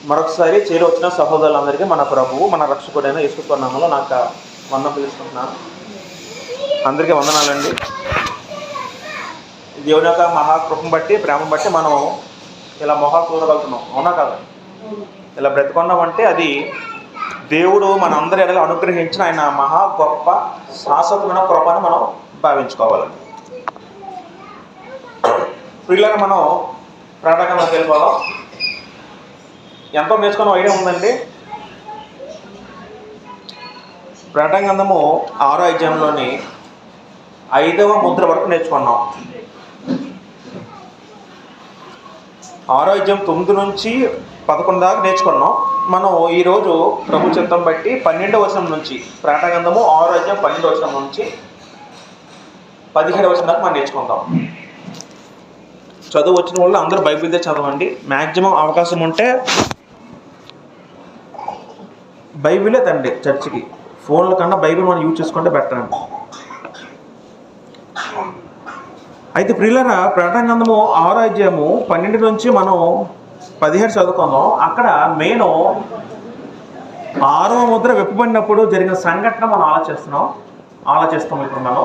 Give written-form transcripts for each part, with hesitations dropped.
మరొకసారి చేరి వచ్చిన సహోదరులందరికీ మన ప్రభువు మన రక్షకుడైన యేసు నామములో నాకు వందనం పిలుస్తున్నాను. అందరికీ వందనాలండి. దేవుని యొక్క మహాకృపను బట్టి ప్రేమను బట్టి మనం ఇలా మొహాలు చూడగలుగుతున్నాం, అవునా కదా? ఇలా బ్రతుకున్నామంటే అది దేవుడు మన అందరి ఎడల అనుగ్రహించిన ఆయన మహా గొప్ప శాశ్వతమైన కృపను మనం భావించుకోవాలండి. పిల్లలు మనం ప్రాణాకంలోకి వెళ్ళిపోదాం. ఎంతో నేర్చుకున్న ఐడియా ఉందండి. ప్రకటనగ్రంథము 6వ అధ్యాయంలోని 5వ ముద్ర వరకు నేర్చుకున్నాం. 6వ అధ్యాయం 9 నుంచి 11 దాకా నేర్చుకున్నాం. మనం ఈరోజు ప్రభు చిత్తం బట్టి 12వ వచనం నుంచి ప్రకటనగ్రంథము 6వ అధ్యాయం 12వ వచనం నుంచి 17వ వచనం దాకా మనం నేర్చుకుందాం. చదువు వచ్చిన వాళ్ళు అందరూ బైబిల్దే చదవండి. మ్యాక్సిమం అవకాశం ఉంటే బైబిలే తండి చర్చికి. ఫోన్ల కన్నా బైబిల్ మనం యూజ్ చేసుకుంటే బెటర్ అండి. అయితే ప్రియులారా, ప్రకటనగ్రంథము 6వ అధ్యాయము 12 నుంచి మనం 17 చదువుకుందాం. అక్కడ మెయిన్ 6వ ముద్ర విప్పబడినప్పుడు జరిగిన సంఘటన మనం ఆలోచిస్తాం. ఇప్పుడు మనం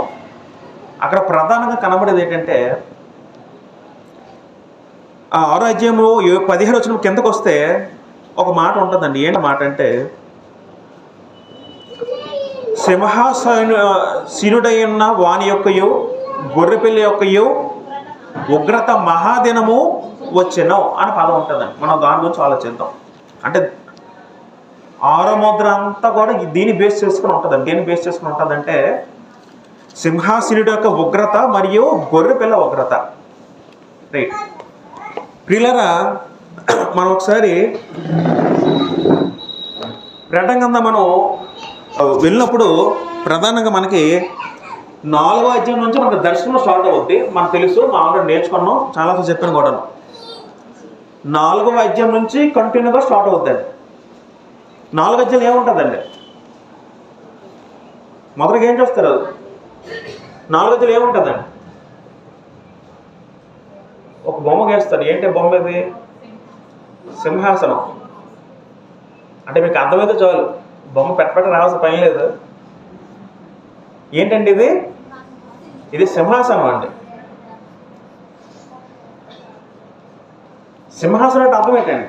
అక్కడ ప్రధానంగా కనబడేది ఏంటంటే, ఆ 6వ అధ్యాయంలో 17 వచ్చిన కిందకు వస్తే ఒక మాట ఉంటుందండి. ఏంటి మాట అంటే, సింహాసనుడైన వాని యొక్కయు గొర్రెపిల్ల యొక్కయు ఉగ్రత మహాదినము వచ్చెను అని పదం ఉంటుందండి. మనం దాని గురించి ఆలోచిద్దాం. అంటే 6వ ముద్ర అంతా కూడా దీన్ని బేస్ చేసుకుని ఉంటుందండి. దేన్ని బేస్ చేసుకుని ఉంటుందంటే, సింహాసనుడి యొక్క ఉగ్రత మరియు గొర్రెపిల్ల ఉగ్రత. రైట్ ప్రియులారా, మనం ఒకసారి ప్రకటనగ్రంథం మనం వెళ్ళినప్పుడు ప్రధానంగా మనకి 4వ అధ్యాయం నుంచి మనకు దర్శనం స్టార్ట్ అవుద్ది. మనకు తెలుసు, మనం ఆల్రెడీ నేర్చుకున్నాం, చాలాసార్లు చెప్పాను కూడా. 4వ అధ్యాయం నుంచి కంటిన్యూగా స్టార్ట్ అవుద్దండి. 4వ అధ్యాయం ఏముంటుందండి? మొదటిగా ఏం చూస్తారు? 4వ అధ్యాయం ఏముంటుందండి? ఒక బొమ్మ గేస్తారు. ఏంటి బొమ్మ ఇది? సింహాసనం. అంటే మీకు అర్థమైతే చాలు, బొమ్మ పెట్ట రావాల్సిన పని లేదు. ఏంటండి ఇది? ఇది సింహాసనం అండి. సింహాసనం అంటే అర్థం ఏంటండి?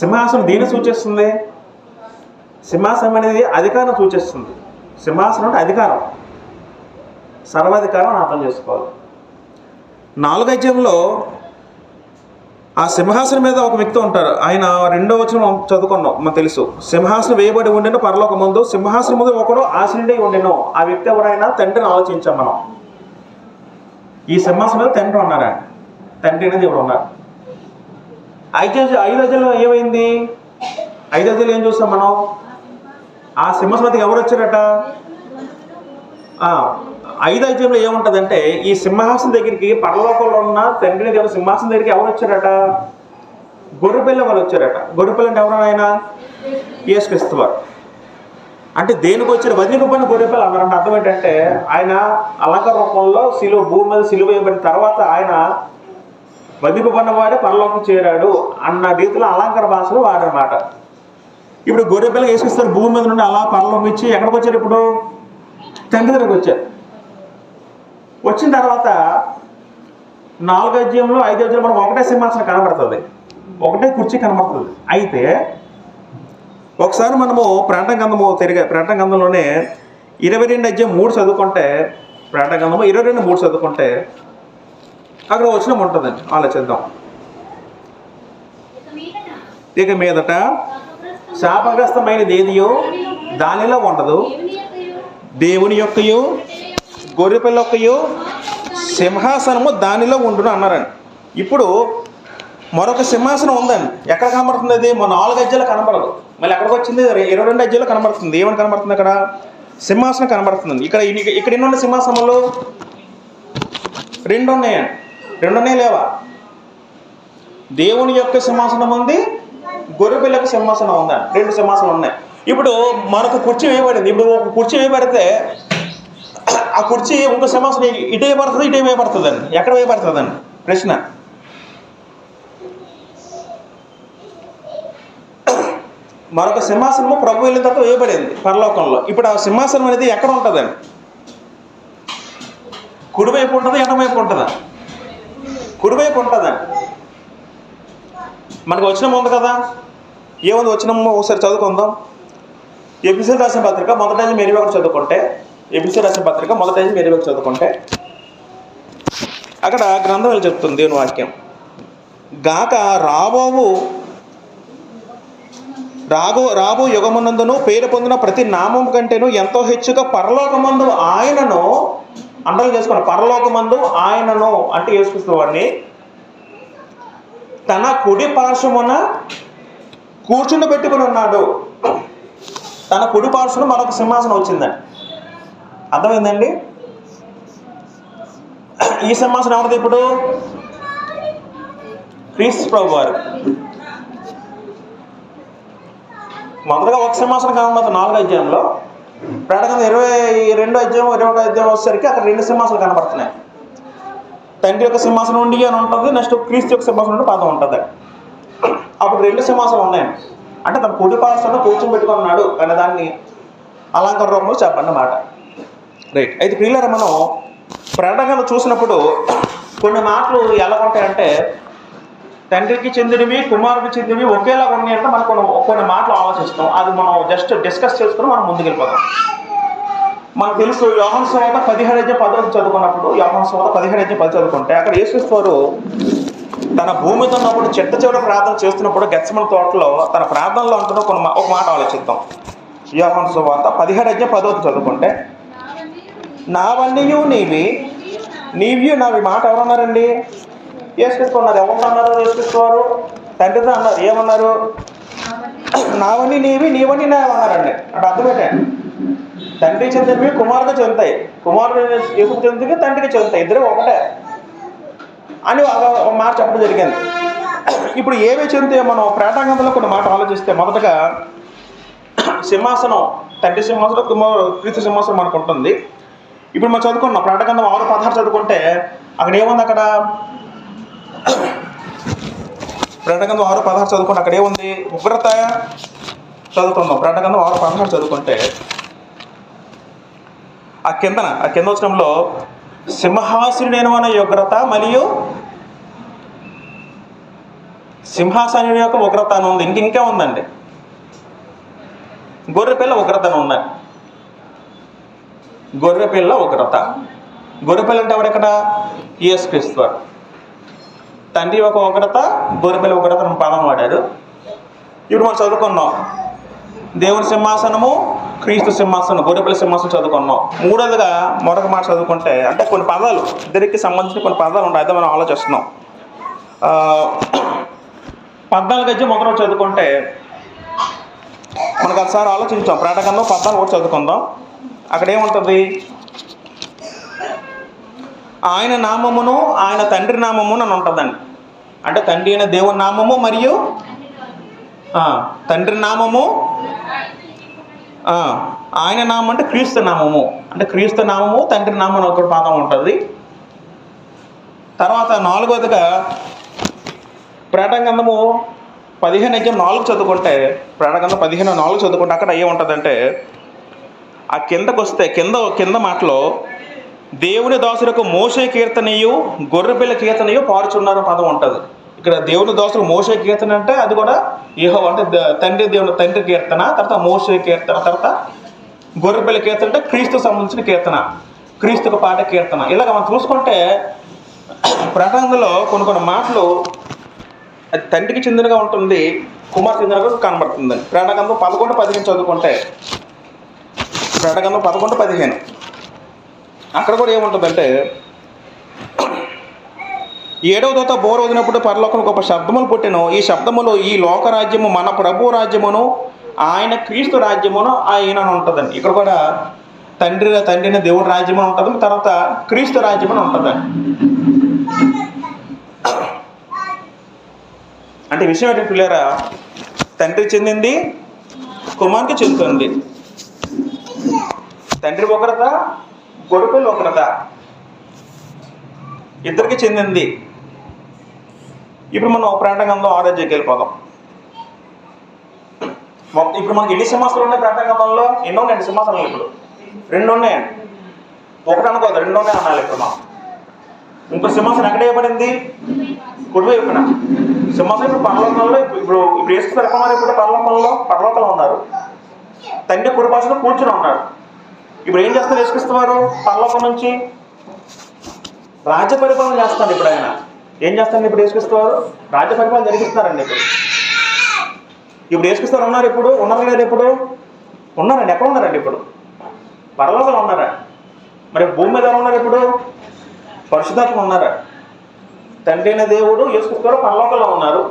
సింహాసనం దేన్ని సూచిస్తుంది? సింహాసనం అనేది అధికారం సూచిస్తుంది. సింహాసనం అంటే అధికారం, సర్వాధికారం అని అర్థం చేసుకోవాలి. 4వ అధ్యాయంలో ఆ సింహాసనం మీద ఒక వ్యక్తి ఉంటారు. ఆయన 2వ వచనం చదువుకున్నాం, మనకు తెలుసు. సింహాసనం వేయబడి ఉండెను పరలోక ముందు, సింహాసనం ముందు ఒకడు ఆసీనుడై ఉండెను. ఆ వ్యక్తి ఎవరైనా? తండ్రిని ఆలోచించాం మనం. ఈ సింహాసనం మీద తండ్రి ఉన్నారా? తండ్రి అనేది ఎవరు ఉన్నారు? 5వ అధ్యాయంలో ఏమైంది? 5వ అధ్యాయంలో ఏం చూస్తాం మనం? ఆ సింహాసనం ఎవరు వచ్చారట? 5వ అధ్యాయంలో ఏముంటుందంటే, ఈ సింహాసనం దగ్గరికి పరలోకంలో ఉన్న తండ్రిని దేవుని సింహాసనం దగ్గరికి ఎవరు వచ్చారట? గొర్రెపిల్ల వాళ్ళు వచ్చారట. గొర్రెపిల్ల అంటే ఎవరు? ఆయన యేసుక్రీస్తు వారు. అంటే దేనికి వచ్చారు? వదిలిపోయిన గొర్రెపిల్ల అన్నారంటే అర్థం ఏంటంటే, ఆయన అలంకార రూపంలో భూమి మీద సిలువ వేయబడిన తర్వాత ఆయన వదిలిపోయిన వాడే పరలోకం చేరాడు అన్న రీతిలో అలంకార భాషలో వాడనమాట. ఇప్పుడు గొర్రెపిల్ల యేసుక్రీస్తు భూమి మీద నుండి అలా పరలోకం ఇచ్చి ఎక్కడికి వచ్చారు? ఇప్పుడు తండ్రి దగ్గరికి వచ్చారు. వచ్చిన తర్వాత 4వ అధ్యాయంలో 5వ అధ్యాయంలో మనకు ఒకటే సింహాసనం కనబడుతుంది, ఒకటే కుర్చీ కనబడుతుంది. అయితే ఒకసారి మనము ప్రకటనగ్రంథంలోనే 22 అధ్యాయం 3 చదువుకుంటే, ప్రకటనగ్రంథము 22:3 చదువుకుంటే అక్కడ వచనం ఉంటుందండి. ఆలోచిద్దాం. ఇక మీదట శాపగ్రస్తమైనది ఏదియో దానిలో ఉండదు, దేవుని యొక్కయు గొర్రెపిల్ల యొక్కయు సింహాసనము దానిలో ఉండును అన్నారండి. ఇప్పుడు మరొక సింహాసనం ఉందండి. ఎక్కడ కనబడుతుంది? అది 4వ అధ్యాయంలో కనబడదు. మళ్ళీ ఎక్కడికి వచ్చింది? 22 అధ్యాయంలో కనబడుతుంది. ఏమని కనబడుతుంది? అక్కడ సింహాసనం కనబడుతుంది. ఇక్కడ ఎన్ని ఉన్నాయి సింహాసనంలో? 2 ఉన్నాయండి. 2 ఉన్నాయి లేవా? దేవుని యొక్క సింహాసనం ఉంది, గొర్రెపిల్ల యొక్క సింహాసనం ఉందండి. 2 సింహాసనాలు ఉన్నాయి. ఇప్పుడు మరొక కుర్చీ వేయబడింది. ఇప్పుడు ఒక కుర్చీ వేయబడితే ఆ కుర్చీ ఇంకో సింహాసనం ఇటు వేయబడుతుంది, ఇటు వేయబడుతుందండి. ఎక్కడ వేయబడుతుందండి? ప్రశ్న. మరొక సింహాసనము ప్రభు వెళ్ళిన తర్వాత వేయబడింది పరలోకంలో. ఇప్పుడు ఆ సింహాసనం అనేది ఎక్కడ ఉంటుందండి? కుడివైపు ఉంటుందా, ఎడమవైపు ఉంటుందా? కుడివైపు ఉంటుందండి. మనకు వచనం ఉంది కదా, ఏముంది వచనం ఒకసారి చదువుకుందాం. ఎఫెసీయులకు రాసిన పత్రిక 1:21 చదువుకుంటే, ఎఫెసీయులకు రాసిన పత్రిక 1:21 చదువుకుంటే అక్కడ గ్రంథం వెళ్ళి చెప్తుంది దేవుని వాక్యం. గాక రాబో యుగమునందును పేరు పొందిన ప్రతి నామం కంటేను ఎంతో హెచ్చుగా పరలోకమందు ఆయనను, అండలు చేసుకోండి, పరలోకమందు ఆయనను అంటే యేసుక్రీస్తు వారిని తన కుడి పార్శ్వమున కూర్చుండి పెట్టుకుని ఉన్నాడు. తన కుడి పార్శ్వమున మరొక సింహాసనం వచ్చిందండి. అర్థమైందండి? ఈ సింహాసనం ఎవరిది? ఇప్పుడు క్రీస్తు ప్రభు వారు. మొదటగా ఒక సింహాసనం కనబడుతుంది 4వ అధ్యాయంలో. ప్రకటన 22వ అధ్యాయం 21వ అధ్యాయం వచ్చేసరికి అక్కడ 2 సింహాసనాలు కనబడుతున్నాయి. తండ్రి యొక్క సింహాసనం ఉండి అని ఉంటుంది, నెక్స్ట్ క్రీస్తు యొక్క సింహాసనం ఉండి పాదం ఉంటుంది. అప్పుడు 2 సింహాసనాలు ఉన్నాయండి. అంటే తన కుడి పార్శ్వంలో కూర్చొని పెట్టుకున్నాడు అనే దాన్ని అలంకార రూపంలో చెప్పండి మాట. రైట్. అయితే ప్రియులారా, మనం ప్రకటన చూసినప్పుడు కొన్ని మాటలు ఎలా ఉంటాయంటే, తండ్రికి చెందినవి కుమారుడికి చెందినవి ఒకేలాగా ఉన్నాయి అంటే మనకు కొన్ని మాటలు ఆలోచిస్తాం. అది మనం జస్ట్ డిస్కస్ చేసుకుని మనం ముందుకు వెళ్ళిపోతాం. మనకు తెలుసు యోహాను సువార్త 17:10 చదువుకున్నప్పుడు, యోహాను సువార్త 17:10 చదువుకుంటే అక్కడ యేసుక్రీస్తు వారు తన భూమి మీద ఉన్నప్పుడు చిట్ట చివరి ప్రార్థన చేస్తున్నప్పుడు గెత్సేమనే తోటలో తన ప్రార్థనలో అంటున్న ఒక మాట ఆలోచిద్దాం. యోహాను సువార్త 17:10 చదువుకుంటే, నావన్నీయు నీవి నావి మాట ఎవరన్నారండి? యేసుక్రీస్తు అన్నారు. ఎవరన్నారు? యేసుక్రీస్తు వారు తండ్రితో అన్నారు. ఏమన్నారు? నావన్నీ నీవన్నీ నావన్నారండి. అంటే అర్థం ఏంటండి? తండ్రికి చెందినవి కుమారుడికి చెందుతాయి, కుమారుడు యేసుకు చెందినవి తండ్రికి చెందుతాయి, ఇద్దరు ఒకటే అని ఒక మాట చెప్పడం జరిగింది. ఇప్పుడు ఏవి చెందితే మనం ప్రాటాంగంలో కొన్ని మాట ఆలోచిస్తే, మొదటగా సింహాసనం, తండ్రి సింహాసనం, క్రీస్తు సింహాసనం మనకు ఉంటుంది. ఇప్పుడు మనం చదువుకున్నాం ప్రాటగంధం 6:16 చదువుకుంటే అక్కడ ఏముంది? అక్కడ ప్రాటగంధం 6:16 చదువుకుంటే అక్కడ ఏముంది? ఉగ్రత చదువుకుందాం. ప్రాటగంధం 6:16 చదువుకుంటే ఆ కింద వచనంలో సింహాసనుడైన ఉగ్రత మరియు సింహాసనుడి యొక్క ఉగ్రత అని ఉంది. ఇంకా ఉందండి, గొర్రెపిల్ల ఉగ్రత అని ఉందండి. గొర్రెపిల్ల ఉగ్రత. గొర్రెపిల్ల అంటే ఎవరెక్కడ? యేసుక్రీస్తు వారు. తండ్రి ఒక ఉగ్రత, గొర్రెపిల్ల ఉగ్రత అని పదం వాడారు. ఇప్పుడు మనం చదువుకున్నాం దేవుని సింహాసనము, క్రీస్తు సింహాసనం, గొర్రెపిల్ల సింహాసనం చదువుకున్నాం. మూడోదిగా మరొక మాట చదువుకుంటే, అంటే కొన్ని పదాలు, ఇద్దరికి సంబంధించిన కొన్ని పదాలు ఉంటాయి, అయితే మనం ఆలోచిస్తున్నాం. 14 అధ్యాయం 1 చదువుకుంటే మనకు ఒకసారి ఆలోచించాం. ప్రాటగంధం 14 చదువుకుందాం. అక్కడ ఏముంటుంది? ఆయన నామమును ఆయన తండ్రి నామమును అని ఉంటుందండి. అంటే తండ్రి అయిన దేవుని నామము మరియు తండ్రి నామము, ఆయన నామం అంటే క్రీస్తు నామము, అంటే క్రీస్తు నామము తండ్రి నామం అని ఒక పాదం ఉంటుంది. తర్వాత 4వదిగా ప్రాటగంధము 15:4 చదువుకుంటే, ప్రాటగంధం 15:4 చదువుకుంటే అక్కడ ఏముంటుందంటే, ఆ కిందకు వస్తే కింద మాటలో దేవుని దాసులకు మోషే కీర్తనయు గొర్రెపిల్ల కీర్తనయు పాడుచున్నారు పదం ఉంటుంది. ఇక్కడ దేవుని దాసులు మోషే కీర్తన అంటే అది కూడా యెహోవా అంటే తండ్రి కీర్తన, తర్వాత మోషే కీర్తన, తర్వాత గొర్రెపిల్ల కీర్తన అంటే క్రీస్తుకు సంబంధించిన కీర్తన, క్రీస్తుకు పాట కీర్తన. ఇలాగ మనం చూసుకుంటే ప్రకటనలో కొన్ని మాటలు అది తండ్రికి చెందినగా ఉంటుంది, కుమార్ చెందినగా కనబడుతుందండి. ప్రకటన 11:15 చదువుకుంటే, ప్రకటన 11:15 అక్కడ కూడా ఏముంటుందంటే, 7వ దూత బోర వదినప్పుడు పరలోకం గొప్ప శబ్దములు పుట్టెను. ఈ శబ్దములు ఈ లోకరాజ్యము మన ప్రభు రాజ్యమును ఆయన క్రీస్తు రాజ్యమును ఆయన అని ఉంటుందండి. ఇక్కడ కూడా తండ్రిని దేవుడి రాజ్యం అని ఉంటుంది, తర్వాత క్రీస్తు రాజ్యం అని ఉంటుందండి. అంటే విషయం ఏంటంటే పిల్లరా, తండ్రికి చెందింది కుమారునికి చెందుతుంది. తండ్రి ఉగ్రత, గొర్రెపిల్ల ఉగ్రత ఇద్దరికి చెందింది. ఇప్పుడు మనం ప్రాటగంధం 6 అధ్యాయంకి వెళ్ళిపోదాం. మొత్తం ఇప్పుడు మనకి ఎన్ని సింహాసనాలు ఉన్నాయి ప్రకటనలో? ఎన్నో ఉన్నాయండి సింహాసనాలు? ఇప్పుడు 2 ఉన్నాయండి. ఒకటి అనుకోదు, 2 ఉన్నాయి అనాలి. ఇప్పుడు మనం ఇంకో సింహాసనం ఎక్కడ వేయబడింది? కుడివైపున. సింహాసనం ఇప్పుడు పరలోకంలో, ఇప్పుడు వేసుకున్నారు కుమారు ఇప్పుడు పరలోకంలో ఉన్నారు. తండ్రి కుడిపాసలో కూర్చుని ఉన్నారు. ఇప్పుడు ఏం చేస్తారు యేసుక్రీస్తువారు? పరలోకం నుంచి రాజ్య పరిపాలన చేస్తాడు. ఇప్పుడు ఆయన ఏం చేస్తారండి? ఇప్పుడు యేసుక్రీస్తువారు రాజ్య పరిపాలన జరిగిస్తున్నారండి. ఇప్పుడు యేసుక్రీస్తువారు ఉన్నారు. ఇప్పుడు ఉన్నారు లేదా? ఇప్పుడు ఉన్నారండి. ఎక్కడ ఉన్నారండి? ఇప్పుడు పరలోకంలో ఉన్నారా? మరి భూమి మీద ఉన్నారు? ఇప్పుడు పరిశుద్ధాత్మ ఉన్నారా? తండ్రి అయిన దేవుడు యేసుక్రీస్తువారు పరలోకంలో ఉన్నారు.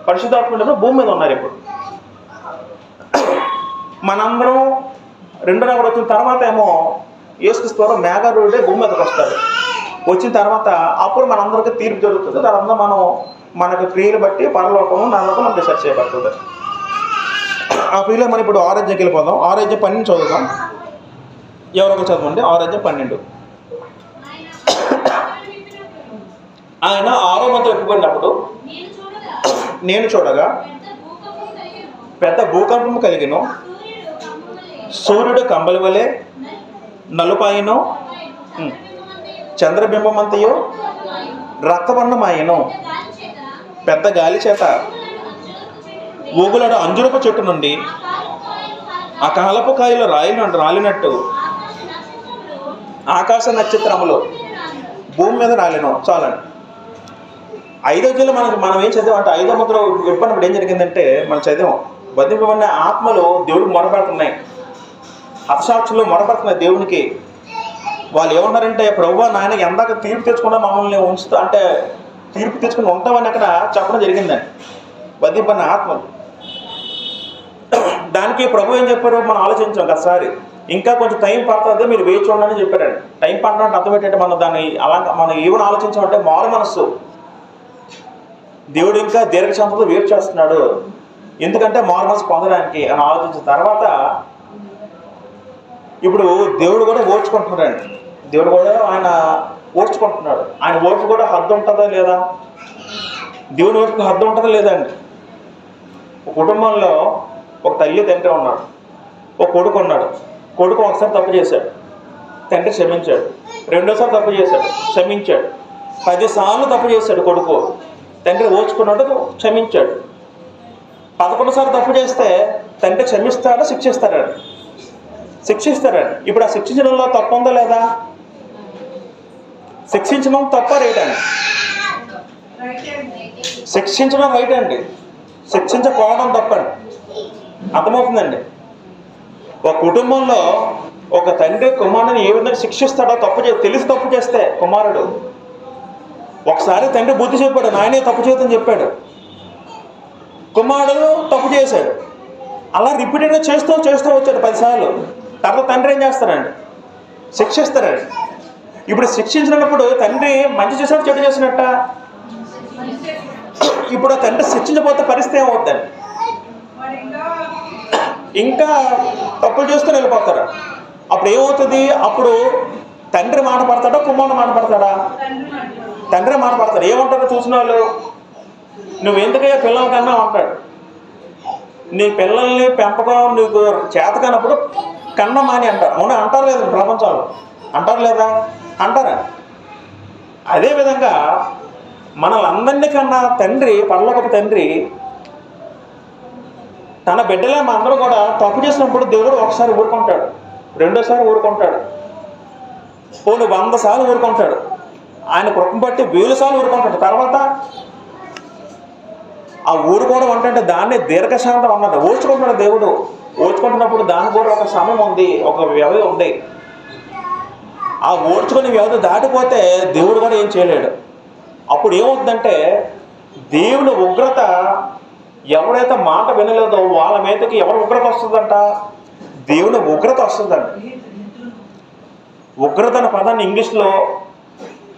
పరిశుద్ధాత్మ భూమి మీద ఉన్నారు. ఇప్పుడు మనందరం రెండో రాకడ వచ్చిన తర్వాత ఏమో యేసుక్రీస్తువారు మేఘారూఢుడే భూమి మీదకి వస్తారు. వచ్చిన తర్వాత అప్పుడు మనందరికీ తీర్పు జరుగుతుంది. దానివల్ల మనం మనకు క్రియలు బట్టి పరలోకము నరకం మనం డిసైడ్ చేయబడుతుంది. ఆ క్రియలో మనం ఇప్పుడు ఆరోగ్యంకి వెళ్ళిపోదాం. ఆరోగ్యం 12 చదువుదాం. ఎవరొక చదవండి. ఆరోగ్యం 12. ఆయన 6వ మంత్రం ఎప్పుకున్నప్పుడు నేను చూడగా పెద్ద భూకంపము కలిగిన, సూర్యుడు కంబలి వలె నలుపాయను, చంద్రబింబమంతయు రక్తవర్ణమాయను, పెద్ద గాలి చేత ఊగులాడు అంజురపు చెట్టు నుండి ఆ కాలపు కాయలు రాలినట్టు ఆకాశ నక్షత్రములు భూమి మీద రాలిను. చాలండి. 5వ జిల్లా మనం ఏం చదివాం అంటే 5వ ముద్ర విప్పనప్పుడు ఏం జరిగిందంటే మనం చదివాం, బంధింపబడిన ఆత్మలు దేవుడికి మొరపెడుతున్నాయి. హతసాక్షులు మొరపెడుతున్నాయి దేవునికి. వాళ్ళు ఏమన్నారంటే, ప్రభువా నాయన ఎందాక తీర్పు తెచ్చుకున్నా మమ్మల్ని ఉంచుతా అంటే తీర్పు తెచ్చుకుని ఉంటామని అక్కడ చెప్పడం జరిగిందండి. బంధింపబడిన ఆత్మలు. దానికి ప్రభు ఏం చెప్పారు మనం ఆలోచించాం ఒకసారి. ఇంకా కొంచెం టైం పడుతుంది, మీరు వేచి చూడండి అని చెప్పారండి. టైం పడడానికి అర్థం ఏంటంటే మనం దాన్ని అలా మనం ఏమైనా ఆలోచించామంటే మారు మనస్సు. దేవుడు ఇంకా దీర్ఘశాంతంతో వేరు చేస్తున్నాడు. ఎందుకంటే మారు మనసు పొందడానికి అని ఆలోచించిన తర్వాత ఇప్పుడు దేవుడు కూడా ఓర్చుకుంటున్నాడండి. దేవుడు కూడా ఆయన ఓర్చుకుంటున్నాడు. ఆయన ఓర్పు కూడా హద్దు ఉంటుందా లేదా? దేవుని ఓర్పుకి హద్దు ఉంటుందా లేదా అండి? ఒక కుటుంబంలో ఒక తల్లి తండ్రి ఉన్నాడు, ఒక కొడుకు ఉన్నాడు. కొడుకు ఒకసారి తప్పు చేశాడు, తండ్రి క్షమించాడు. రెండోసారి తప్పు చేశాడు, క్షమించాడు. 10 సార్లు తప్పు చేశాడు కొడుకు, తండ్రి ఓర్చుకున్నాడు, క్షమించాడు. 11 సార్లు తప్పు చేస్తే తండ్రి క్షమిస్తాడా శిక్షిస్తాడండి? శిక్షిస్తాడండి. ఇప్పుడు ఆ శిక్షించడంలో తప్పు ఉందా లేదా? శిక్షించడం తప్ప రైట్ అండి? శిక్షించడం రైట్ అండి, శిక్షించకపోవడం తప్పండి. అర్థమవుతుందండి? ఒక కుటుంబంలో ఒక తండ్రి కుమారుడిని ఏ విధంగా శిక్షిస్తాడో, తెలిసి తప్పు చేస్తే కుమారుడు ఒకసారి తండ్రి బుద్ధి చెప్పాడు, నాయనే తప్పు చేయదని చెప్పాడు. కుమారుడు తప్పు చేశాడు, అలా రిపీటెడ్గా చేస్తూ వచ్చాడు 10 సార్లు. తర్వాత తండ్రి ఏం చేస్తారండి? శిక్షిస్తారండి. ఇప్పుడు శిక్షించినప్పుడు తండ్రి మంచి చేసినట్టు చెడు చేసినట్ట? ఇప్పుడు ఆ తండ్రి శిక్షించబోతే పరిస్థితి ఏమవుద్దండి? ఇంకా తప్పులు చేస్తూ వెళ్ళిపోతాడు. అప్పుడు ఏమవుతుంది? అప్పుడు తండ్రి మాట పడతాడా, కుమారుడు మాట పడతాడా? తండ్రి మాట పడతాడు. ఏమంటారో చూసిన వాళ్ళు, నువ్వెందుకయ్యా పిల్లల కన్నా అంటాడు. నీ పిల్లల్ని పెంపకం నీకు చేత కానప్పుడు కన్నా మాని అంటారు. అవునా? అంటారు లేదా? ప్రపంచంలో అంటారు లేదా? అంటారా? అదేవిధంగా మనల్ని కన్నా తండ్రి, పరలోకపు తండ్రి తన బిడ్డలే మా అందరూ కూడా తప్పు చేసినప్పుడు దేవుడు ఒకసారి ఊరుకుంటాడు, రెండోసారి ఊరుకుంటాడు, పోను 100 సార్లు ఊరుకుంటాడు. ఆయన కృపను బట్టి 1000 సార్లు ఊరుకుంటాడు. తర్వాత ఆ ఊరుకోవడం అంటే దాన్ని దీర్ఘశాంతం అన్నది. ఓర్చుకుంటున్నాడు దేవుడు. ఓర్చుకుంటున్నప్పుడు దానికి కూడా ఒక సమయం ఉంది, ఒక వ్యవధి ఉంది. ఆ ఓర్చుకునే వ్యవధి దాటిపోతే దేవుడు కూడా ఏం చేయలేడు. అప్పుడు ఏమవుతుందంటే దేవుని ఉగ్రత, ఎవరైతే మాట వినలేదో వాళ్ళ మీదకి ఎవరు ఉగ్రత వస్తుందంట? దేవుని ఉగ్రత వస్తుందండి. ఉగ్రత అనే పదాన్ని ఇంగ్లీష్లో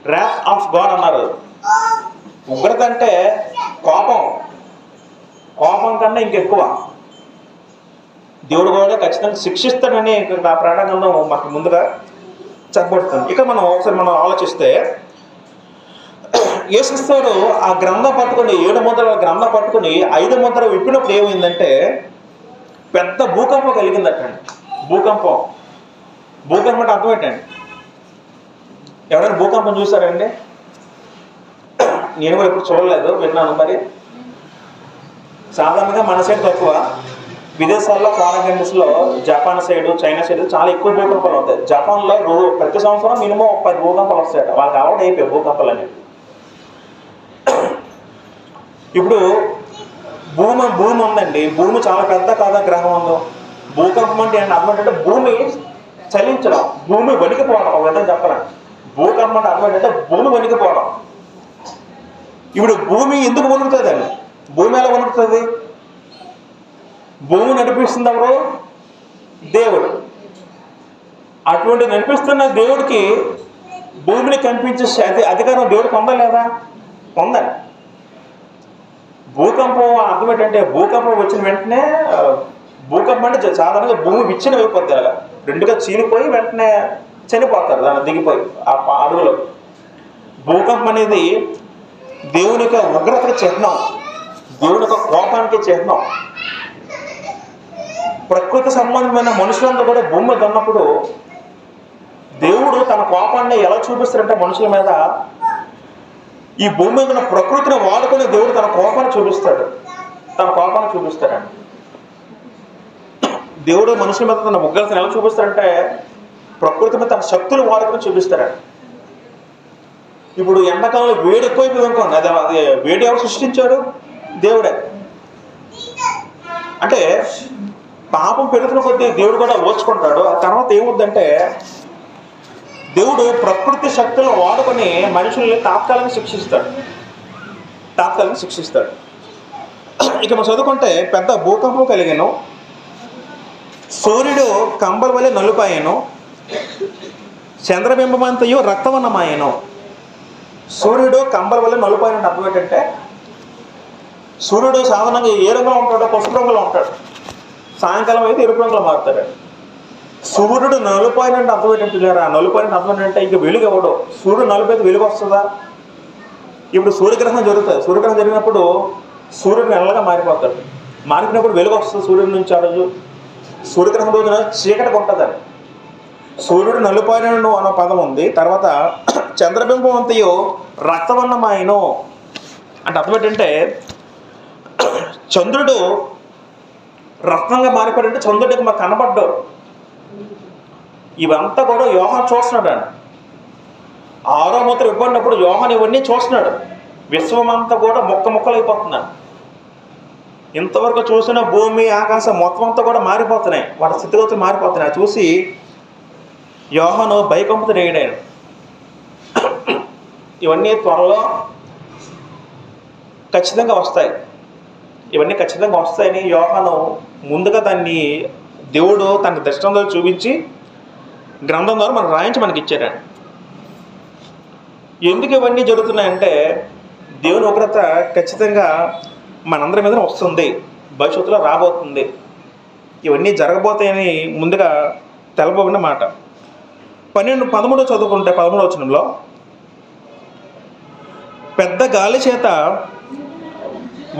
wrath ఆఫ్ గాడ్ అన్నారు. ఉగ్రత అంటే కోపం, కోపం కన్నా ఇంకెక్కువ. దేవుడు కూడా ఖచ్చితంగా శిక్షిస్తాడని నా ప్రాణగంధం మనకు ముందుగా చెప్పబడుతుంది. ఇక మనం ఆలోచిస్తే యేసుక్రీస్తు ఆ గ్రంథం పట్టుకుని 7 ముద్రల గ్రంథం పట్టుకుని 5 ముద్ర విప్పినప్పుడు ఏమైందంటే పెద్ద భూకంపం కలిగిందటండి. భూకంపం అంటే అర్థం ఏంటండి? ఎవరైనా భూకంపం చూసారండి? నేను కూడా ఎప్పుడు చూడలేదు, విన్నాను. మరి సాధారణంగా మన సైడ్ తక్కువ, విదేశాల్లో ఫారెన్ కంట్రీస్లో జపాన్ సైడ్, చైనా సైడ్ చాలా ఎక్కువ భూకంపాలు అవుతాయి. జపాన్లో ప్రతి సంవత్సరం మినిమం 10 భూకంపాలు వస్తాయట. వాళ్ళకి అలవాటు అయిపోయాయి భూకంపాలు అనేవి. ఇప్పుడు భూమి ఉందండి. భూమి చాలా పెద్ద కాదా గ్రహం ఉందో. భూకంపం అంటే అర్థం ఏంటంటే భూమి చలించడం, భూమి వణికిపోవడం. ఒక విధంగా చెప్పాలంటే భూకంపం అంటే అర్థం ఏంటంటే భూమి వణికిపోవడం. ఇప్పుడు భూమి ఎందుకు వణుకుతుందండి? భూమి ఎలా వణుకుతుంది? భూమి నడిపిస్తుంది ఎవరు? దేవుడు. అటువంటి నడిపిస్తున్న దేవుడికి భూమిని కనిపించే అధికారం దేవుడికి ఉందా లేదా? ఉందండి. భూకంపం అర్థం ఏంటంటే భూకంపం వచ్చిన వెంటనే, భూకంపం అంటే సాధారణంగా భూమి విచ్ఛిన్నం అయిపోద్ది, అలాగా రెండుగా చీలిపోయి వెంటనే చనిపోతారు దాన్ని దిగిపోయి ఆ అడుగులో. భూకంపం అనేది దేవుని యొక్క ఉగ్రతకి చిహ్నం, దేవుని యొక్క కోపానికి చిహ్నం. ప్రకృతి సంబంధమైన మనుషులంతా కూడా భూమి మీద ఉన్నప్పుడు దేవుడు తన కోపాన్ని ఎలా చూపిస్తాడంటే మనుషుల మీద, ఈ భూమి మీద ఉన్న ప్రకృతిని వాడుకునే దేవుడు తన కోపాన్ని చూపిస్తాడండి. దేవుడు మనుషుల మీద తన ఉగ్రతను ఎలా చూపిస్తాడంటే ప్రకృతి మీద తన శక్తులు వాడుకుని చూపిస్తాడండి. ఇప్పుడు ఎండాకాలంలో వేడి ఎక్కువైపోయింది అనుకోండి, అది వేడి ఎవరు సృష్టించాడు? దేవుడే. అంటే పాపం పెరుగుతున్న కొద్దీ దేవుడు కూడా ఓర్చుకుంటాడు. ఆ తర్వాత ఏమవుద్దంటే దేవుడు ప్రకృతి శక్తులను వాడుకొని మనుషుల్ని తాత్కాలికంగా శిక్షిస్తాడు. ఇక మనం చదువుకుంటే పెద్ద భూకంపం కలిగాను, సూర్యుడు కంబల వలె నలుపాయను, చంద్రబింబమంతయు రక్తవర్ణమాయను. సూర్యుడు కంబల వల్ల నలుపాయనంటే అర్థం ఏంటంటే సూర్యుడు సాధారణంగా ఏ రంగులో ఉంటాడో పసుపు రంగులో ఉంటాడు, సాయంకాలం అయితే ఎరుపు రంగులో మారుతాడు. సూర్యుడు నలుపాయనంటే అర్థం ఏంటంటే నలుపాయనంటే అర్థం ఏంటంటే ఇక వెలుగు ఎవడు? సూర్యుడు నలుపైతే వెలుగు వస్తుందా? ఇప్పుడు సూర్యగ్రహణం జరుగుతుంది. సూర్యగ్రహణం జరిగినప్పుడు సూర్యుడు నల్లగా మారిపోతాడు. మారిపోయినప్పుడు వెలుగు వస్తుంది సూర్యుడి నుంచి. ఆ రోజు సూర్యగ్రహణం రోజున చీకటిగా ఉంటుందని సూర్యుడు నలుపాయను అన్న పదం ఉంది. తర్వాత చంద్రబింబం అంతయు రక్తవర్ణమాయను అంటే అర్థం ఏంటంటే చంద్రుడు రత్నంగా మారిపోయాడంటే చంద్రుడికి మాకు కనబడ్డాడు. ఇవంతా కూడా యోహాను చూస్తున్నాడు అండి. 6వ ముద్ర ఇవ్వబడినప్పుడు యోహాను ఇవన్నీ చూస్తున్నాడు. విశ్వమంతా కూడా ముక్కలు అయిపోతున్నాడు. ఇంతవరకు చూసిన భూమి ఆకాశం మొత్తం అంతా కూడా మారిపోతున్నాయి, వాటి స్థితిగతులు మారిపోతున్నాయి. చూసి యోహాను భయకంపుతో రేగాడు. ఇవన్నీ త్వరలో ఖచ్చితంగా వస్తాయని యోహాను ముందుగా దాన్ని దేవుడు తన దర్శనంలో చూపించి గ్రంథం ద్వారా మనకు రాయించి మనకి ఇచ్చారండి. ఎందుకు ఇవన్నీ జరుగుతున్నాయంటే దేవుని ఉగ్రత ఖచ్చితంగా మనందరి మీద వస్తుంది, భవిష్యత్తులో రాబోతుంది, ఇవన్నీ జరగబోతాయని ముందుగా తెలపబడిన మాట. 13 చదువుకుంటే 13వ వచనంలో పెద్ద గాలి చేత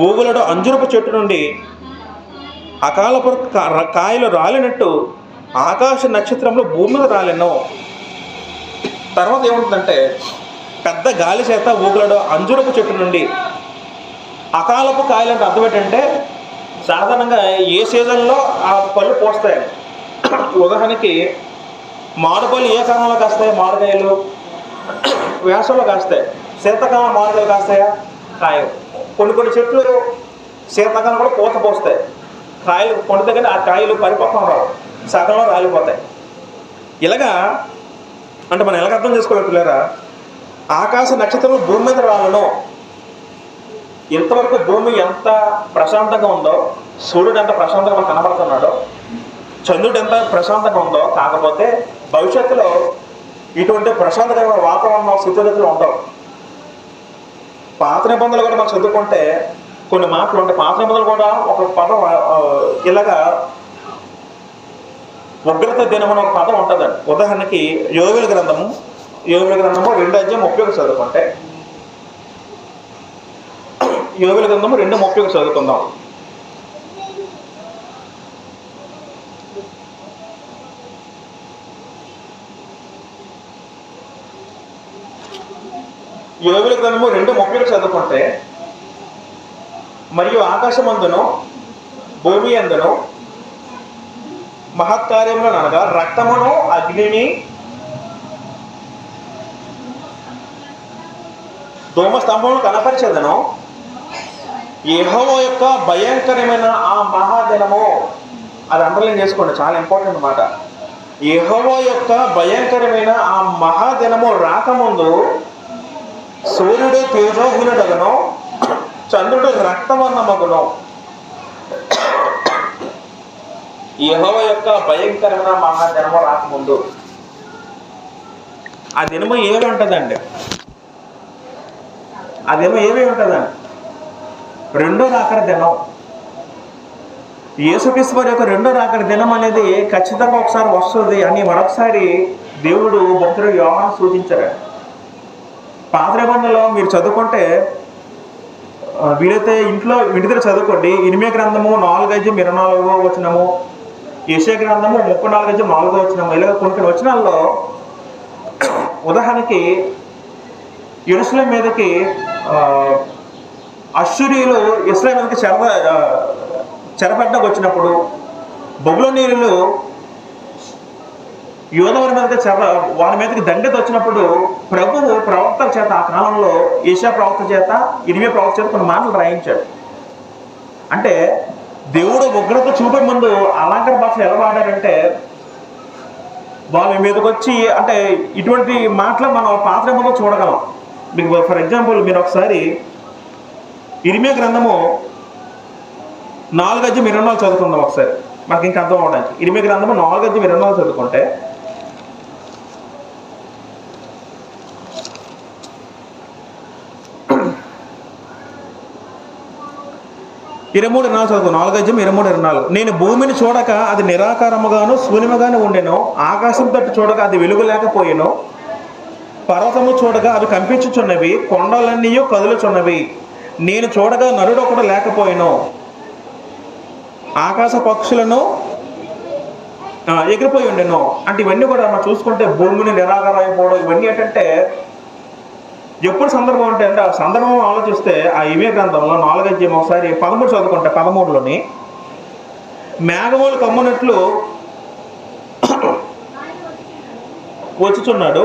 ఊగులడు అంజురపు చెట్టు నుండి అకాలపు కాయలు రాలినట్టు ఆకాశ నక్షత్రంలో భూమి మీద రాలెను. తర్వాత ఏముంటుందంటే పెద్ద గాలి చేత ఊగులడు అంజురపు చెట్టు నుండి. అకాలపు కాయలు అంటే అర్థం ఏంటంటే సాధారణంగా ఏ సీజన్లో ఆ పళ్ళు పోస్తాయి. ఉదాహరణకి మామిడిపళ్ళు ఏ కాలంలో కాస్తాయి? మామిడికాయలు వేసవిలో కాస్తాయి. శీతాకాలం మామిడికాయలు కాస్తాయా? కాయలు. కొన్ని చెట్లు శీతాకాలం కూడా పూత పోస్తాయి, కాయలు పండుతే కానీ ఆ కాయలు పరిపక్వం రావు, సగంలో రాలిపోతాయి. ఇలాగా అంటే మనం ఎలాగ అర్థం చేసుకోవాలి పిల్లరా? ఆకాశ నక్షత్రం భూమి మీద రాలను. ఇంతవరకు భూమి ఎంత ప్రశాంతంగా ఉందో, సూర్యుడు ఎంత ప్రశాంతంగా మనకు కనబడుతున్నాడో, చంద్రుడు ఎంత ప్రశాంతంగా ఉందో, కాకపోతే భవిష్యత్తులో ఇటువంటి ప్రశాంతకరమైన వాతావరణం స్థితిగతులు ఉండవు. పాత నిబంధనలు కూడా మనం చదువుకుంటే కొన్ని మాటలు ఉంటాయి. పాత నిబంధనలు కూడా ఒక పదం ఇలాగా ఉగ్రత దినమని ఒక పదం ఉంటుందండి. ఉదాహరణకి యోవేలు గ్రంథము 2:31 చదువుకుంటే, యోవేలు గ్రంథము 2:31 చదువుకుందాం. యోవేలు గ్రంథము 2:30 చదువుకుంటే, మరియు ఆకాశమందును భూమి అందును మహత్కార్యములను అనగా రక్తమును అగ్నిని ధూమస్తంభమును కనపరిచేదను. యెహోవా యొక్క భయంకరమైన ఆ మహాదినము, అది అండర్లైన్ చేసుకోండి, చాలా ఇంపార్టెంట్ మాట. యెహోవా యొక్క భయంకరమైన ఆ మహాదినము రాకముందు సూర్యుడు తేజోహీనుడగును, చంద్రుడు రక్తవర్ణమగును. యెహోవా యొక్క భయంకరమైన మహాదినము రాకముందు ఆ దినము ఏమి ఉంటుందండి? అదేమో ఏమేమి ఉంటుందండి? రెండో రాకడ దినం. యేసుక్రీస్తు వారి యొక్క రెండో రాకడ దినం అనేది ఖచ్చితంగా ఒకసారి వస్తుంది అని మరొకసారి దేవుడు భక్తుడు యోహాను సూచించారు. పాత నిబంధనలో మీరు చదువుకుంటే, వీలైతే ఇంట్లో విడుదల చదువుకోండి. ఇర్మీయా గ్రంథము 4:24 వచనము, యెషయా గ్రంథము 34:4 వచనము, ఇలాగ కొన్ని వచనాల్లో ఉదాహరణకి యెరూషలేము మీదకి అష్షూరీయులు ఇశ్రాయేలు మీదకి చెరపడ్డానికి వచ్చినప్పుడు, బబులోనీయులు యోధవారి మీదకి వారి మీదకి దండెత్తి వచ్చినప్పుడు ప్రభువు ప్రవక్తల చేత, ఆ కాలంలో యెషయా ప్రవక్త చేత, ఇర్మీయా ప్రవక్త చేత కొన్ని మాటలు రాయించాడు. అంటే దేవుడు ఉగ్రత చూపే ముందు అలంకార భాషలు ఎలా వాడారంటే, వాళ్ళ మీదకి వచ్చి, అంటే ఇటువంటి మాటలు మనం పాత్ర ముందు చూడగలం. మీకు ఫర్ ఎగ్జాంపుల్ మీరు ఒకసారి ఇర్మీయా గ్రంథము 4:24 చదువుకుందాం ఒకసారి, మనకి ఇంకా అర్థం అవడానికి. ఇర్మీయా గ్రంథము 4:24 చదువుకుంటే, చదువు 4:23-24. నేను భూమిని చూడక అది నిరాకారముగాను శూన్యముగాను ఉండెను, ఆకాశం తట్టు చూడక అది వెలుగు లేకపోయేను, పర్వతము చూడగా అవి కంపించుచున్నవి, కొండలన్నీ కదులుచున్నవి, నేను చూడగా నరుడు ఒకడు లేకపోయేను, ఆకాశ పక్షులను ఎగిరిపోయి ఉండెను. అంటే ఇవన్నీ కూడా మనం చూసుకుంటే భూమిని నిరాకారం అయిపోవడం, ఇవన్నీ ఏంటంటే ఎప్పుడు సందర్భం అంటే, ఆ సందర్భం ఆలోచిస్తే ఆ ఇర్మీయా గ్రంథంలో 4 ఒకసారి 13 చదువుకుంటే, 13లోని మేఘములు కమ్మునట్లు వచ్చుచున్నాడు,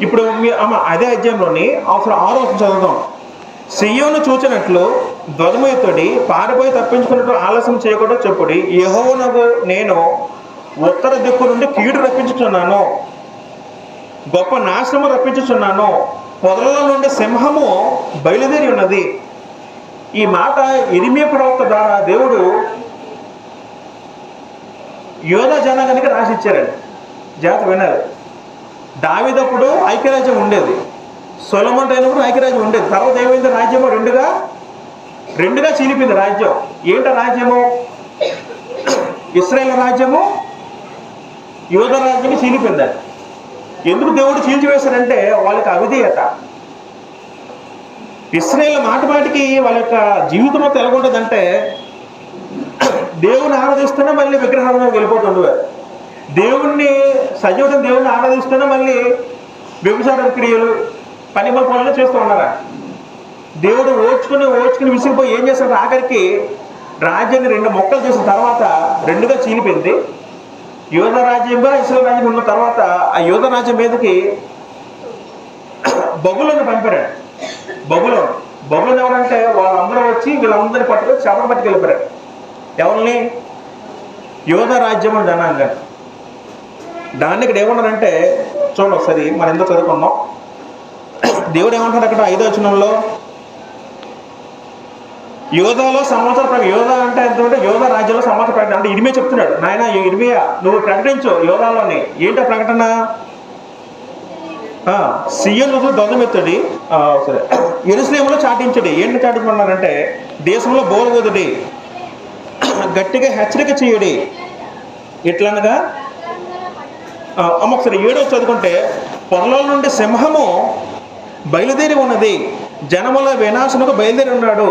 ఇప్పుడు అదే అధ్యాయంలోని అవసరం 6వ చదువుదాం. సియోను చూచినట్లు ధ్వజము ఎత్తుడి, పారిపోయి తప్పించుకున్నట్టు ఆలస్యం చేయకుండా చెప్పుడి, యెహోవానగు నేను ఉత్తర దిక్కు నుండి కీడు రప్పించుచున్నాను, గొప్ప నాశనము రప్పించుచున్నాను, పొదలలో నుండి సింహము బయలుదేరి ఉన్నది. ఈ మాట ఇర్మీయా ప్రవక్త ద్వారా దేవుడు యోధా జనాంగానికి రాసి ఇచ్చారండి. జాగ్రత్త వినాలి. దావీదప్పుడు ఐక్యరాజ్యం ఉండేది, సొలొమోను అయినప్పుడు ఐక్యరాజ్యం ఉండేది. తర్వాత ఏమైంది? రాజ్యము రెండుగా చీలిపోయింది రాజ్యం. ఏంట రాజ్యము? ఇశ్రాయేలు రాజ్యము యోధా రాజ్యాన్ని చీలిపోయింది. ఎందుకు దేవుడు చీల్చివేశాడంటే వాళ్ళకి అవిధేయత. ఇశ్రాయేలు మాటికి వాళ్ళ యొక్క జీవితంలో తెలగొంటుందంటే, దేవుని ఆరాధిస్తూనే మళ్ళీ విగ్రహాలను వెళ్ళిపోతుండేవారు. దేవుణ్ణి ఆరాధిస్తూనే మళ్ళీ వ్యభిచార క్రియలు, పనిమల పనులు చేస్తూ ఉన్నారా? దేవుడు ఓడ్చుకుని విసిగిపోయి ఏం చేస్తాడు? ఆఖరికి రాజ్యాన్ని 2 ముక్కలు చేసిన తర్వాత 2గా చీలిపోయింది. యోధా రాజ్యంగా ఇశ్రాయేలు రాజ్యం ఉన్న తర్వాత ఆ యోధా రాజ్యం మీదకి బబులోను పంపాడు. బబులోను ఎవరంటే, వాళ్ళందరూ వచ్చి వీళ్ళందరినీ పట్టుకొని చెమట పట్టుకెళ్ళిపోయారు. ఎవరిని? యోధా రాజ్యం అని జనాంగా. దాన్ని ఇక్కడ ఏమన్నారంటే, చూడండి ఒకసారి మనం ఎందుకు చదువుకున్నాం. దేవుడు ఏమంటాడు అక్కడ 5వ వచనంలో, యోధాలో సంవత్సర ప్రకటన. యోధా అంటే ఎంతంటే యోధా రాజ్యంలో సంవత్సర ప్రకటన. అంటే ఇర్మీయా చెప్తున్నాడు, నాయన ఇర్మీయా నువ్వు ప్రకటించు యోధాలోని. ఏంటో ప్రకటన? సియోను ధ్వజమెత్తుడి, సరే యెరూషలేములో చాటించుడి. ఏంటి చాటించమన్నారంటే, దేశంలో బోరగొదుడి, గట్టిగా హెచ్చరిక చేయుడి. ఎట్లనగా ఒకసారి 7వ చదువుకుంటే, పొదల నుండి సింహము బయలుదేరి ఉన్నది, జనముల వినాశనకు బయలుదేరి ఉన్నాడు,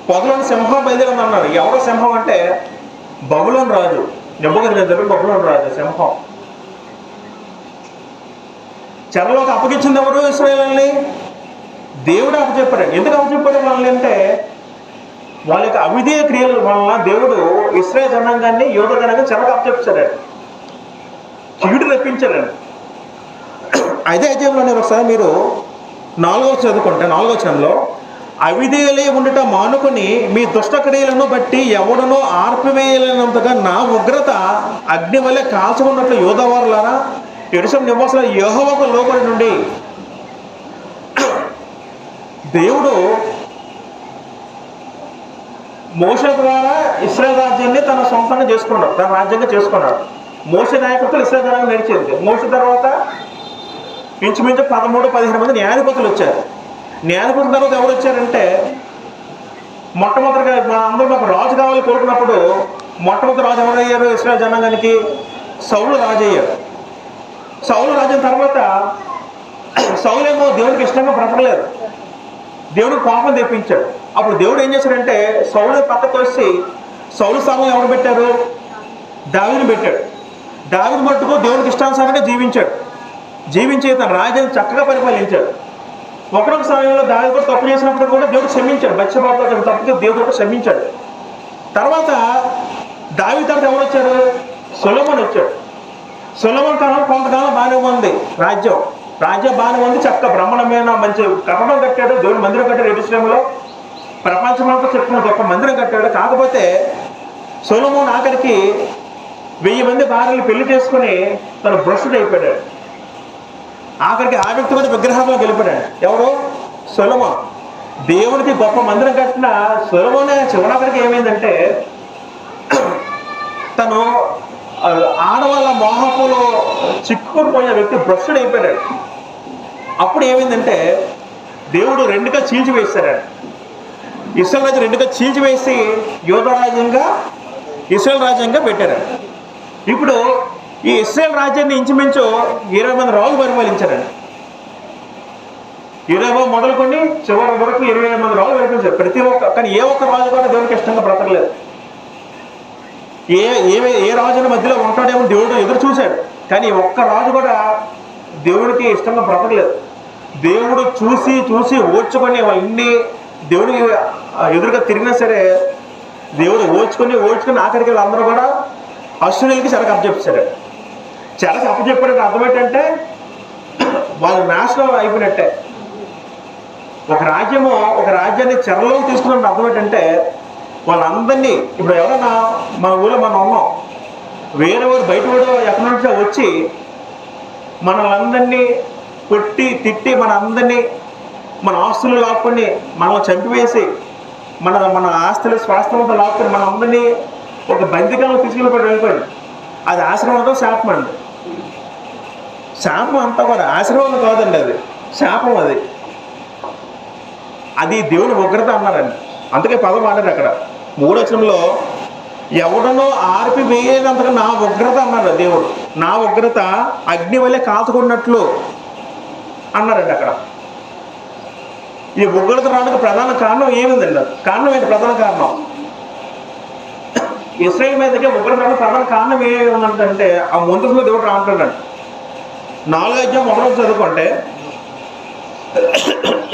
పొదలోని సింహం బయలుదేరి ఉంది అన్నాడు. ఎవరో సింహం అంటే బబులోను రాజు, నెబుకద్నెజరు బబులోను రాజు సింహం. చెరలోకి అప్పగించింది ఎవరు? ఇశ్రాయేలుని దేవుడు అప్పచెప్పాడు. ఎందుకు అప్పచెప్పాడు వాళ్ళని అంటే వాళ్ళ యొక్క అవిధేయ క్రియల వలన దేవుడు ఇశ్రాయేలు జనాంగాన్ని, యూదా జనాంగాన్ని చెరకు అప్పచెప్పాడు, కీడు రప్పించాడు. అయితే ఒకసారి మీరు 4వ చదువుకుంటే 4వ వచనంలో, అవిధేయులై ఉండుట మానుకొని మీ దుష్ట క్రియలను బట్టి ఎవడనో ఆర్పివేయలేనంతగా నా ఉగ్రత అగ్ని వల్లే కాల్చుకున్నట్లు యూదావారులారా యెరూషలేము నివాసుల యెహోవాకు లోబడి నుండి. దేవుడు మోషే ద్వారా ఇశ్రాయేలు రాజ్యాన్ని తన సొంతంగా చేసుకున్నాడు, తన రాజ్యంగా చేసుకున్నాడు. మోషే నాయకత్వం ఇశ్రాయేలు జనాంగం నడిచేది. మోషే తర్వాత ఇంచుమించు 13-15 మంది న్యాయాధిపతులు వచ్చారు. న్యాయాధిపతుల తర్వాత ఎవరు వచ్చారంటే, మొట్టమొదటిగా అందరూ మాకు రాజు కావాలి కోరుకున్నప్పుడు మొట్టమొదటి రాజు ఎవరయ్యారు ఇశ్రాయేలు జనాంగానికి? సౌలు రాజు అయ్యారు. సౌలు రాజు అయిన తర్వాత సౌలేమో దేవుడికి ఇష్టంగా బ్రతకలేదు, దేవుడికి కోపం తెప్పించాడు. అప్పుడు దేవుడు ఏం చేశాడంటే సౌలు పక్కకు వచ్చి సౌలు స్థానంలో ఎవరు పెట్టారు? దావీదుని పెట్టాడు. దావీదు మట్టుకు దేవుడికి ఇష్టానుసారంగా జీవించి తన రాజ్యాన్ని చక్కగా పరిపాలించాడు. ఒకరొక సమయంలో దావీదు కూడా తప్పు చేసినప్పుడు కూడా దేవుడు క్షమించాడు. బత్షెబాతో తప్పుకి దేవుడు కూడా క్షమించాడు. తర్వాత దావీదు తర్వాత ఎవరు వచ్చారు? సొలొమోను వచ్చాడు. సొలొమోను కాలం కొంతకాలం బాగానే ఉంది, రాజ్యం బాగానే ఉంది, చక్కగా బ్రహ్మాండమైన మంచి కట్టడం కట్టాడు, దేవుడు మందిరం కట్టాడు. యెరూషలేములో ప్రపంచమంతా చెప్పుకున్న గొప్ప మందిరం కట్టాడు. కాకపోతే సొలొమోను ఆఖరికి 1000 మంది భార్యలు పెళ్లి చేసుకుని తను భ్రష్టుడు అయిపోయాడు. ఆఖరికి ఆ వ్యక్తి మీద విగ్రహాల్లో గెలిపాడు. ఎవరు? సొలొమోను. దేవుడికి గొప్ప మందిరం కట్టిన సొలొమోనే చివరాఖరికి ఏమైందంటే తను ఆడవాళ్ళ మోహపులో చిక్కుకొని పోయిన వ్యక్తి భ్రష్టుడు అయిపోయాడు. అప్పుడు ఏమైందంటే దేవుడు 2గా చీల్చివేశాడు. ఇశ్రాయేలు రాజ్యం 2గా చీల్చివేసి యూదా రాజ్యంగా ఇశ్రాయేలు రాజ్యంగా పెట్టారు. ఇప్పుడు ఈ ఇశ్రాయేలు రాజ్యాన్ని ఇంచుమించు 20 మంది రాజులు పరిపాలించారండి. 20 మొదలుకొని చివరి వరకు 20 మంది రాజులు పరిపాలించారు. కానీ ఏ ఒక్క రాజు కూడా దేవునికి ఇష్టంగా బ్రతకలేదు. ఏ రాజుల మధ్యలో ఉంటాడేమో దేవుడు ఎదురు చూశాడు, కానీ ఒక్క రాజు కూడా దేవుడికి ఇష్టంగా బ్రతకలేదు. దేవుడు చూసి ఓడ్చుకొని వాళ్ళన్ని దేవుడికి ఎదురుగా తిరిగినా సరే దేవుడు ఓడ్చుకొని ఆఖరికి వాళ్ళందరూ కూడా అశ్వనీయులకి చెరకు అప్పచెప్పాడు. చెరకు అప్పచెప్పాడంటే అర్థం ఏంటంటే వాళ్ళు నాశనం అయిపోయినట్టే. ఒక రాజ్యాన్ని చెరలోకి తీసుకున్నట్టు అర్థం ఏంటంటే వాళ్ళందరినీ, ఇప్పుడు ఎవరైనా మన ఊళ్ళో మనం ఉన్నాం, వేరే వాడు బయట వాడు ఎక్కడి నుంచో వచ్చి మనల్ని కొట్టి తిట్టి మన ఆస్తులు లాక్కొని మనల్ని చంపివేసి మన ఆస్తులు స్వాస్థ్యంతో లాక్కొని మన అందరినీ ఒక బందికాలను వెళ్ళిపోయాడు. అది ఆశ్రమంతో శాపం అండి. శాపం అంతా కూడా ఆశ్రమం కాదండి, అది శాపం. అది దేవుని ఉగ్రత అన్నారండి. అందుకే పదం వాడారు అక్కడ 3వ వచనంలో, ఎవడనో ఆర్పివేయనంతగా నా ఉగ్రత అన్నారు దేవుడు. నా ఉగ్రత అగ్ని వల్లే కాచుకున్నట్లు అన్నారండి అక్కడ. ఈ ఉగ్రత రావడానికి ప్రధాన కారణం ఏమిందండి? కారణం ఏంటి? ప్రధాన కారణం ఇశ్రాయేలు మీదకి ఉగ్రత రావడానికి ప్రధాన కారణం ఏముందంటే ఆ ముందులో దేవుడు రాంటాడు. 4వ అధ్యాయం 1వ చదువుకుంటే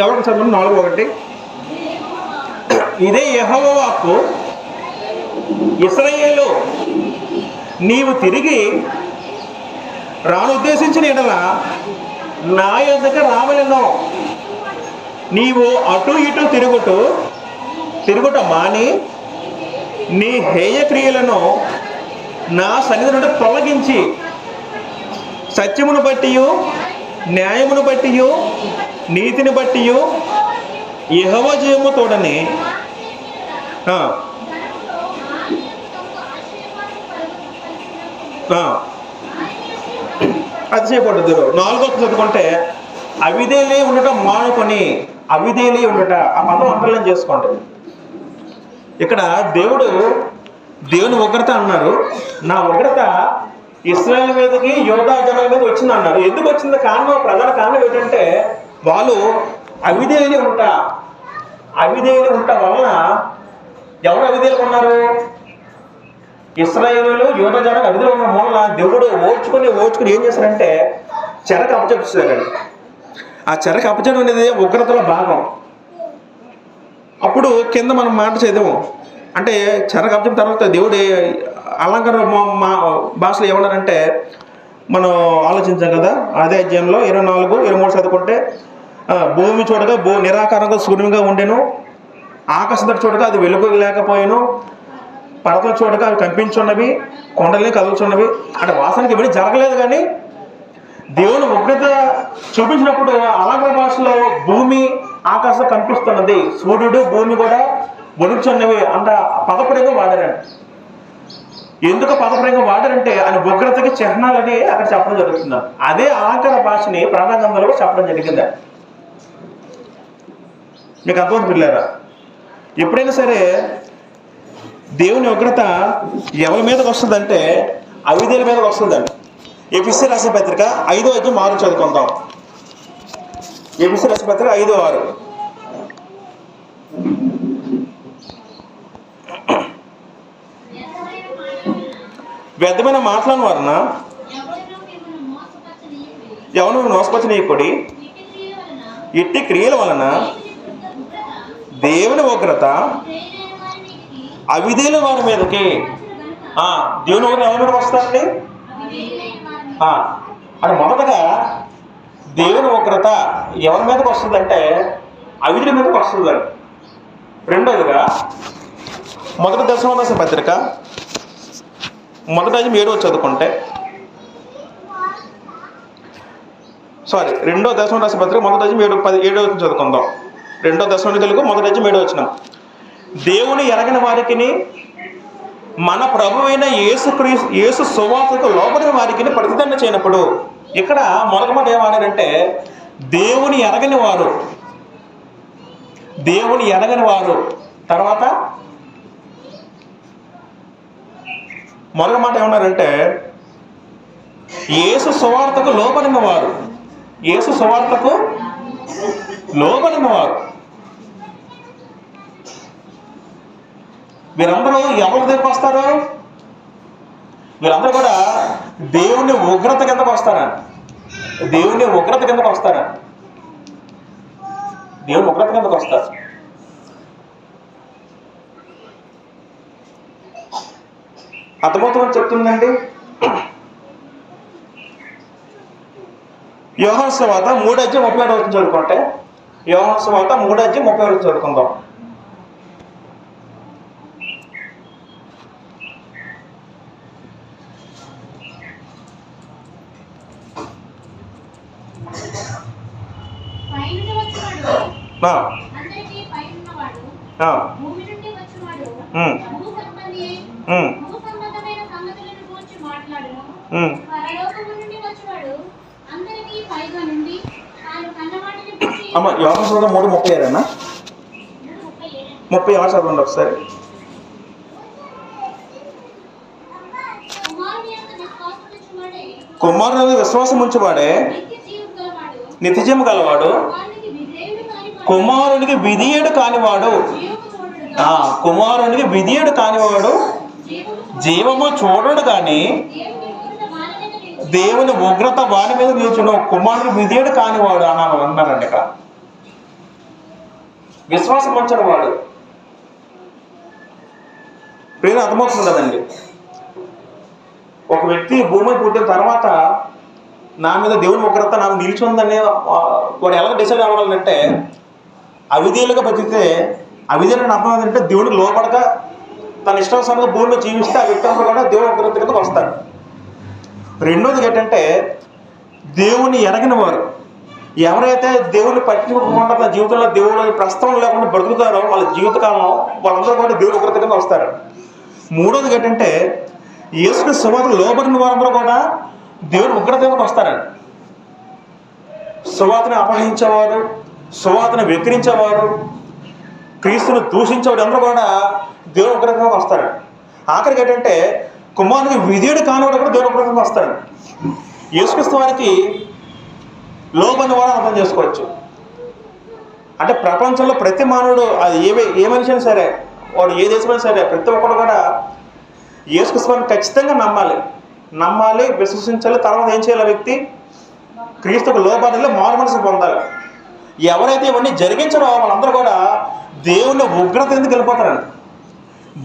ఎవరికి చదువు 4:1, ఇదే యెహోవా వాక్కు, ఇశ్రాయేలు నీవు తిరిగి రానుద్దేశించిన ఎడల నా యొద్దకు రావలెను. నీవు అటు ఇటు తిరుగుట మాని నీ హేయ క్రియలను నా సన్నిధి నుండి తొలగించి సత్యమును బట్టియు న్యాయమును బట్టియు నీతిని బట్టియు యెహోవా జయము తోడని అతిశయపడ్డదు. 4వ చదువుకుంటే అవిధేయులై ఉండటం మానుకొని, అవిధేయులై ఉండట ఆ పదం అంతర్లం చేసుకోండి. ఇక్కడ దేవుని ఉగ్రత అన్నారు. నా ఉగ్రత ఇశ్రాయేలు మీదకి యూదా జనాల మీద వచ్చింది అన్నారు. ఎందుకు వచ్చింది? ప్రధాన కారణం ఏంటంటే వాళ్ళు అవిధేయులు ఉంటా వలన ఎవరు అవిధేయులు ఉన్నారు? ఇశ్రాయేలీయులు యూదా జనాంగం అవిధేయులు ఉన్న వలన దేవుడు ఓర్చుకుని ఏం చేశారంటే చెరకు అప్పచెప్పారండి. ఆ చెరకు అప్పచెప్పడం అనేది ఉగ్రతలో భాగం. అప్పుడు కింద మనం మాట చదివాము, అంటే చెరకు అప్పచెప్పిన తర్వాత దేవుడు అలంకార భాషలో ఏమన్నారంటే మనం ఆలోచించాం కదా, అదే అధ్యాయంలో 24, 23 చదువుకుంటే భూమి చూడగా నిరాకారంగా శూన్యంగా ఉండెను, ఆకాశం చూడగా అది వెలుగు లేకపోయాను, పర్వతం చూడగా అవి కనిపించున్నవి, కొండలే కదులుచున్నవి. అంటే వాసనకి ఇవన్నీ జరగలేదు, కానీ దేవుని ఉగ్రత చూపించినప్పుడు అలంకార భాషలో భూమి ఆకాశం కనిపిస్తున్నది, సూర్యుడు భూమి కూడా వణుకుచున్నవి అంట పదపరంగా వాడారండి. ఎందుకు పదపరంగా వాడారంటే ఆయన ఉగ్రతకి చిహ్నాలని అక్కడ చెప్పడం జరుగుతుంది. అదే అలంకార భాషని ప్రాణాగంధంలో చెప్పడం జరిగింది. మీకు అర్థం పిల్లారా? ఎప్పుడైనా సరే దేవుని ఉగ్రత ఎవరి మీదకి వస్తుందంటే అవిధేయుల మీదకి వస్తుందండి. ఎఫెసీ రాసిన పత్రిక 5వ అధ్యాయం 6 చదువుకుందాం. ఎఫెసీ రాసిన పత్రిక 5:6. వ్యర్థమైన మాటలను వలన ఎవరు మోసపరచనీయకుడి, ఇట్టి క్రియల వలన దేవుని ఉగ్రత అవిధేయుల వారి మీదకి. దేవుని ఉగ్రత ఎవరి మీదకి వస్తారండి? అంటే మొదటగా దేవుని ఉగ్రత ఎవరి మీదకి వస్తుందంటే అవిధేయుల మీదకి వస్తుందండి. రెండోదిగా మొదటి దశలో రాసిన పత్రిక 1వ అధ్యాయం 7వ చదువుకుంటే, 2వ దశలో రాసిన పత్రిక 1వ అధ్యాయం 7వ చదువుకుందాం. 2వ దశలోనికలకు 1వ అధ్యాయం 7వ వచనం. దేవుని ఎరగని వారికిని మన ప్రభువైన యేసు సువార్తకు లోబడిన వారికి ప్రతిదండ చేయనప్పుడు, ఇక్కడ మొదటి మాట ఏమన్నారంటే దేవుని ఎరగని వారు. తర్వాత మొదటి మాట ఏమన్నారంటే యేసు సువార్తకు లోబడిన వారు. వీరందరూ ఎవరి దగ్గరకు వస్తారు? వీరందరూ కూడా దేవుని ఉగ్రత కిందకు వస్తారా? దేవుని ఉగ్రత కిందకు వస్తారు. అర్థమవుతుందని చెప్తుందండి. యోహాను సువార్త 3వ అధ్యాయం 36 వచనం చదువుకుంటే, యోహాను సువార్త 3వ అధ్యాయం 36 వచనం చదువుకుందాం. యోహాను సువార్త 3:37 అన్నా 36 చదవండి ఒకసారి. కుమారుని విశ్వాసం ఉంచువాడే నిత్యజీవం గలవాడు, కుమారునికి విధేయుడు కానివాడు జీవము చూడడు కానీ దేవుని ఉగ్రత వాని మీద నిల్చును. కుమారుడు విధేయుడు కానివాడు అన్నారండి. ఇక్కడ విశ్వాసం ఉంచని వాడు. పేరు అర్థమవుతుంది కదండి. ఒక వ్యక్తి భూమి పుట్టిన తర్వాత నా మీద దేవుని ఉగ్రత నాకు నిలిచిందని వాడు ఎలా డిసైడ్ అవ్వాలంటే అవిధేయులుగా బతికితే, అవిధేయులని అర్థం ఏంటంటే దేవుడికి లోపడక తన ఇష్టానుసారంగా భూమిలో జీవిస్తే ఆ వ్యక్తి అంతా కూడా దేవుని ఉగ్రత కిందకు వస్తాడు. రెండోది ఏంటంటే దేవుని ఎరగిన వారు. ఎవరైతే దేవుని పట్టించుకోకుండా తన జీవితంలో దేవుడు ప్రస్తుతం లేకుండా బ్రతుకుతారో వాళ్ళ జీవితకాలం వాళ్ళందరూ కూడా దేవుని ఉగ్రత కింద వస్తారు. మూడోది ఏంటంటే యేసుక్రీస్తు సువార్తకు లోబడిన వారందరూ కూడా దేవుని ఉగ్రత కిందకు వస్తారండి. సువార్తని అపహరించేవారు, సువార్తని వెక్కిరించేవారు, క్రీస్తుని దూషించేవారు అందరూ కూడా దేవుని ఉగ్రత కిందకు వస్తారండి. ఆఖరికి ఏంటంటే కుమారునికి విధేయుడు కానివాడు కూడా దేవుని ఉగ్రత కిందకు వస్తారండి. యేసుక్రీస్తు వారికి లోబడిన వారు అర్థం చేసుకోవచ్చు. అంటే ప్రపంచంలో ప్రతి మానవుడు, అది ఏ మనిషి అయినా సరే, వాడు ఏ దేశమైనా సరే, ప్రతి ఒక్కరు కూడా యేసుక్రీస్తుని ఖచ్చితంగా నమ్మాలి, విశ్వసించాలి. తర్వాత ఏం చేయాలి? వ్యక్తి క్రీస్తుకు లోబడాలి, మారు మనసు పొందాలి. ఎవరైతే ఇవన్నీ జరిగించారో వాళ్ళందరూ కూడా దేవుని ఉగ్రత ఎందుకు వెళ్ళిపోతారండి.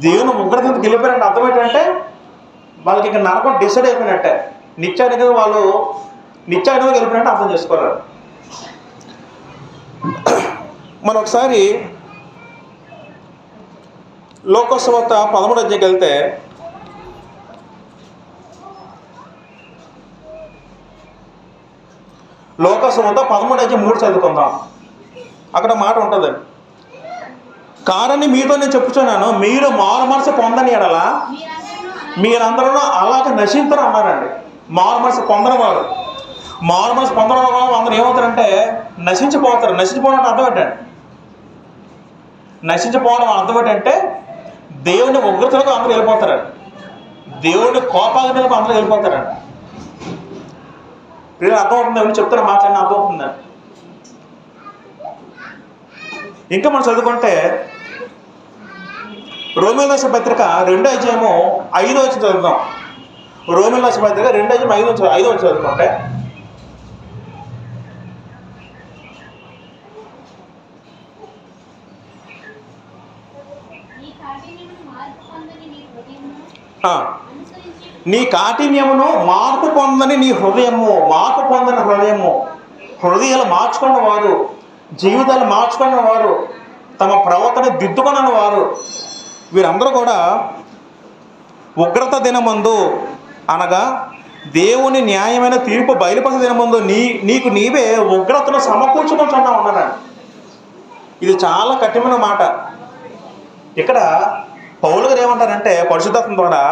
దేవుని ఉగ్రత ఎందుకు వెళ్ళిపోయారంటే అర్థం ఏంటంటే వాళ్ళకి ఇక్కడ నరకం డిసైడ్ అయిపోయినట్టే. నిత్యానికి వాళ్ళు నిత్యానికి వెళ్ళిపోయినట్టు అర్థం చేసుకోవాలి. మనం ఒకసారి లోకసువార్త 13వ అధ్యాయంకి వెళ్తే లోకసువార్త 13:3 చదువుకుందాం. అక్కడ మాట ఉంటుందండి. కారణం మీతో నేను చెప్పుచున్నాను, మీరు మారు మనసు పొందని ఎడల మీరందరూ అలాగే నశించరు అన్నారండి. మారు మనసు పొందని వారు, మారు మనసు పొందడం వల్ల అందరూ ఏమవుతారంటే నశించిపోతారు. నశించిపోవడం అంటే అర్థం ఏంటండి? నశించిపోవడం అర్థం ఏంటంటే దేవుని ఉగ్రతలకు అందరూ వెళ్ళిపోతారండి, దేవుని కోపాగ్నులకు అందరూ వెళ్ళిపోతారండి. పిల్లలు అర్థమవుతుంది, ఎవరు చెప్తారో మాట్లాడిన అర్థమవుతుందండి. ఇంకా మనం చదువుకుంటే రోమీయులకు రాసిన పత్రిక 2వ అధ్యాయము 5వ వచనం చదువుదాం. రోమీయులకు రాసిన పత్రిక 2వ అధ్యాయం 5వ వచనం చదువుకుంటే, నీ కాఠిన్యమును మార్పు పొందని నీ హృదయము, మార్పు పొందని హృదయము, హృదయాలు మార్చుకున్న వారు, జీవితాలు మార్చుకున్న వారు, తమ ప్రవర్తన దిద్దుకున్న వారు, వీరందరూ కూడా ఉగ్రత దినమందు అనగా దేవుని న్యాయమైన తీర్పు బయలుపరిచే దినమందు నీకు నీవే ఉగ్రతను సమకూర్చుకుంటున్నా ఉన్నారండి. ఇది చాలా కఠినమైన మాట. ఇక్కడ పౌలు గారు ఏమంటారంటే పరిశుద్ధాత్మ ద్వారా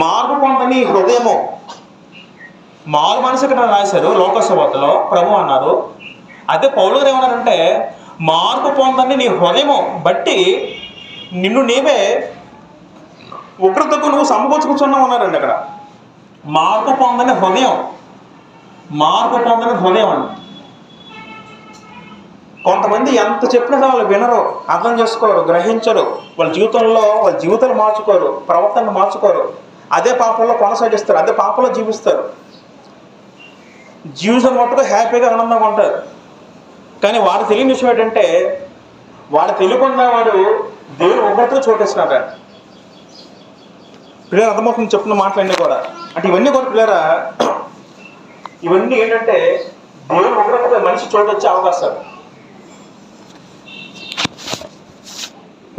మార్పు పొందని హృదయము, మారు మనసు ఇక్కడ రాశారు లోకసువార్తలో ప్రభు అన్నారు. అదే పౌలు గారు ఏమన్నారంటే మార్పు పొందని నీ హృదయము బట్టి నిన్ను నీవే ఉగ్రతకు నువ్వు సమకూర్చుకుంటున్నావు అన్నారండి. అక్కడ మార్పు పొందని హృదయం, మార్పు పొందని హృదయం అండి. కొంతమంది ఎంత చెప్పినా వాళ్ళు వినరు, అర్థం చేసుకోరు, గ్రహించరు. వాళ్ళ జీవితాలు మార్చుకోరు, ప్రవర్తన మార్చుకోరు, అదే పాపంలో కొనసాగిస్తారు, అదే పాపంలో జీవిస్తారు. జీవితం మట్టుకు హ్యాపీగా ఆనందంగా ఉంటారు. కానీ వాడు తెలియని విషయం ఏంటంటే వాడు తెలియకుండా వాడు దేవుని ఉగ్రతకు చోటేస్తున్నాడు. పిల్లలు అర్థమవుతుంది చెప్తున్న మాటలన్నీ కూడా. అంటే ఇవన్నీ కూడా పిల్లరా, ఇవన్నీ ఏంటంటే దేవుని ఉగ్రతకు మనిషి చోటు వచ్చే అవకాశాలు.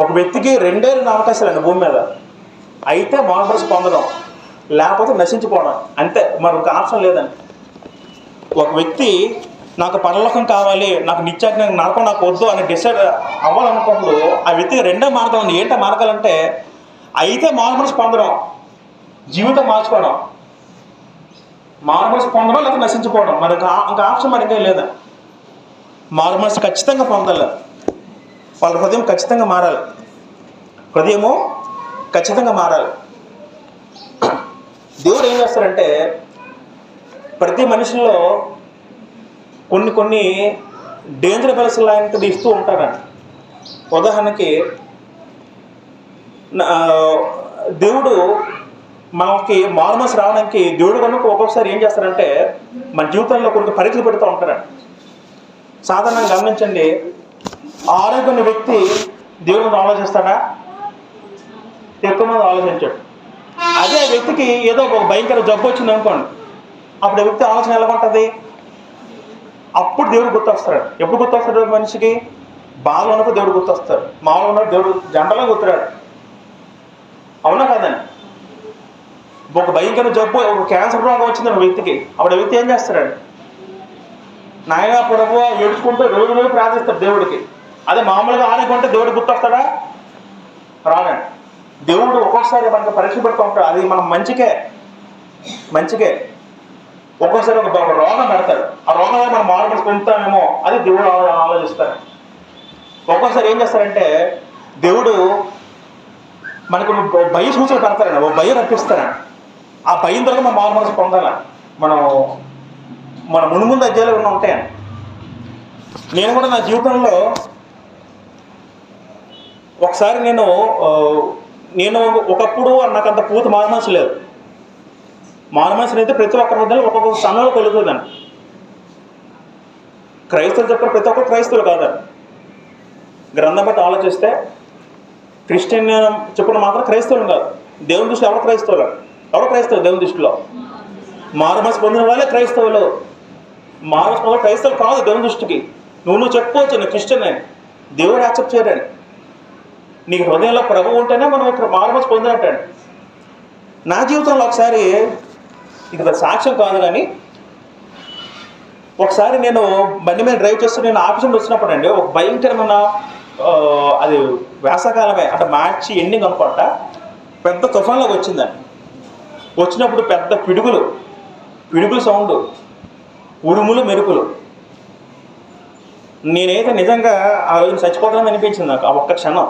ఒక వ్యక్తికి 2 అవకాశాలండి భూమి మీద. అయితే మారు మనసు పొందడం, లేకపోతే నశించిపోవడం, అంతే. మరొక ఆప్షన్ లేదండి. ఒక వ్యక్తి నాకు పరలోకం కావాలి, నాకు నిత్యాజ్ఞ నరకం నాకు వద్దు అని డిసైడ్ అవ్వాలనుకున్నప్పుడు ఆ వ్యక్తికి 2 మార్గాలు ఉంది. ఏంటో మార్గాలంటే అయితే మారు మనసు పొందడం, జీవితం మార్చుకోవడం. మారు మనసు పొందడం లేకపోతే నశించిపోవడం, మరి ఇంకా ఆప్షన్ మరి ఇంకేం లేదా. మారు మనసు ఖచ్చితంగా పొందాలి, వాళ్ళ హృదయం ఖచ్చితంగా మారాలి, హృదయము ఖచ్చితంగా మారాలి. దేవుడు ఏం చేస్తారంటే ప్రతి మనిషిలో కొన్ని డేంజర్ బెల్స్ లాంటిది ఇస్తూ ఉంటారండి. ఉదాహరణకి దేవుడు మనకి మారు మనసు రావడానికి దేవుడు కనుక ఒక్కొక్కసారి ఏం చేస్తారంటే మన జీవితంలో కొన్ని పరీక్షలు పెడుతూ ఉంటారండి. సాధారణంగా గమనించండి, ఆరోగ్యం వ్యక్తి దేవుడి మీద ఆలోచిస్తాడా? ఎక్కువ మంది ఆలోచించాడు. అదే వ్యక్తికి ఏదో ఒక భయంకర జబ్బు వచ్చింది అనుకోండి, అప్పుడు ఆ వ్యక్తి ఆలోచన ఎలా ఉంటుంది? అప్పుడు దేవుడు గుర్తొస్తాడు. ఎప్పుడు గుర్తొస్తాడు మనిషికి? బాధ ఉన్నప్పుడు దేవుడు గుర్తొస్తాడు, మామూలు ఉన్నప్పుడు దేవుడు జంటలో గుర్తురాడు. అవునా కదండి? ఒక భయంకర జబ్బు, ఒక క్యాన్సర్ రోగం వచ్చింది ఒక వ్యక్తికి, అప్పుడు ఆ వ్యక్తి ఏం చేస్తాడండి? నాయన ప్రభువా ఏడ్చుకుంటూ రోజు ప్రార్థిస్తాడు దేవుడికి. అదే మామూలుగా ఆరోగ్యం ఉంటే దేవుడు గుర్తొస్తాడా? రానండి. దేవుడు ఒక్కొక్కసారి మనకు పరీక్ష పెడుతూ ఉంటాడు. అది మనం మంచికే. ఒక్కొక్కసారి ఒక రోగం పెడతాడు, ఆ రోగంలో మనం మారు మనసు పొందుతామేమో, అది దేవుడు ఆలోచిస్తాడు. ఒక్కొక్కసారి ఏం చేస్తారంటే దేవుడు మనకు భయ సూచన పెడతారండి, ఓ భయం రప్పిస్తారండి. ఆ భయం ద్వారా మనం మారు మనసు పొందాల. మన ముందు అధ్యాయాలు ఉంటాయండి. నేను కూడా నా జీవితంలో ఒకసారి నేను ఒకప్పుడు నాకు అంత పూర్తి మారుమనసు లేదు. మారుమనసుని అయితే ప్రతి ఒక్కరి మధ్యలో ఒక్కొక్క సమయంలో కలుగుతుందండి. క్రైస్తవులు చెప్పిన ప్రతి ఒక్కరు క్రైస్తవులు కాదండి. గ్రంథం బట్టి ఆలోచిస్తే క్రిస్టియన్ చెప్పిన మాత్రం క్రైస్తవులు కాదు. దేవుని దృష్టిలో ఎవరు క్రైస్తవులు దేవుని దృష్టిలో మారుమనసు పొందిన వాళ్ళే క్రైస్తవులు. మారుమనసు పొందిన క్రైస్తవులు కాదు దేవుని దృష్టికి. నువ్వు చెప్పుకోవచ్చు నేను క్రిస్టియన్ అని, దేవుడు యాక్సెప్ట్ చేయడండి. నీకు హృదయంలో ప్రభువు ఉంటేనే మనం ఇక్కడ మారుమనసు పొందినట్టండి. నా జీవితంలో ఒకసారి, ఇది సాక్ష్యం కాదు కానీ, ఒకసారి నేను బండి మీద డ్రైవ్ చేస్తూ నేను ఆఫీస్ నుండి వచ్చినప్పుడు అండి ఒక భయంకరమైన అది వేసవకాలమే అంటే మార్చి ఎండింగ్ అనుకుంటా, పెద్ద తుఫాన్లోకి వచ్చిందండి. వచ్చినప్పుడు పెద్ద పిడుగులు సౌండ్, ఉరుములు మెరుపులు. నేనైతే నిజంగా ఆ రోజు చచ్చిపోతానని అనిపించింది నాకు. ఆ ఒక్క క్షణం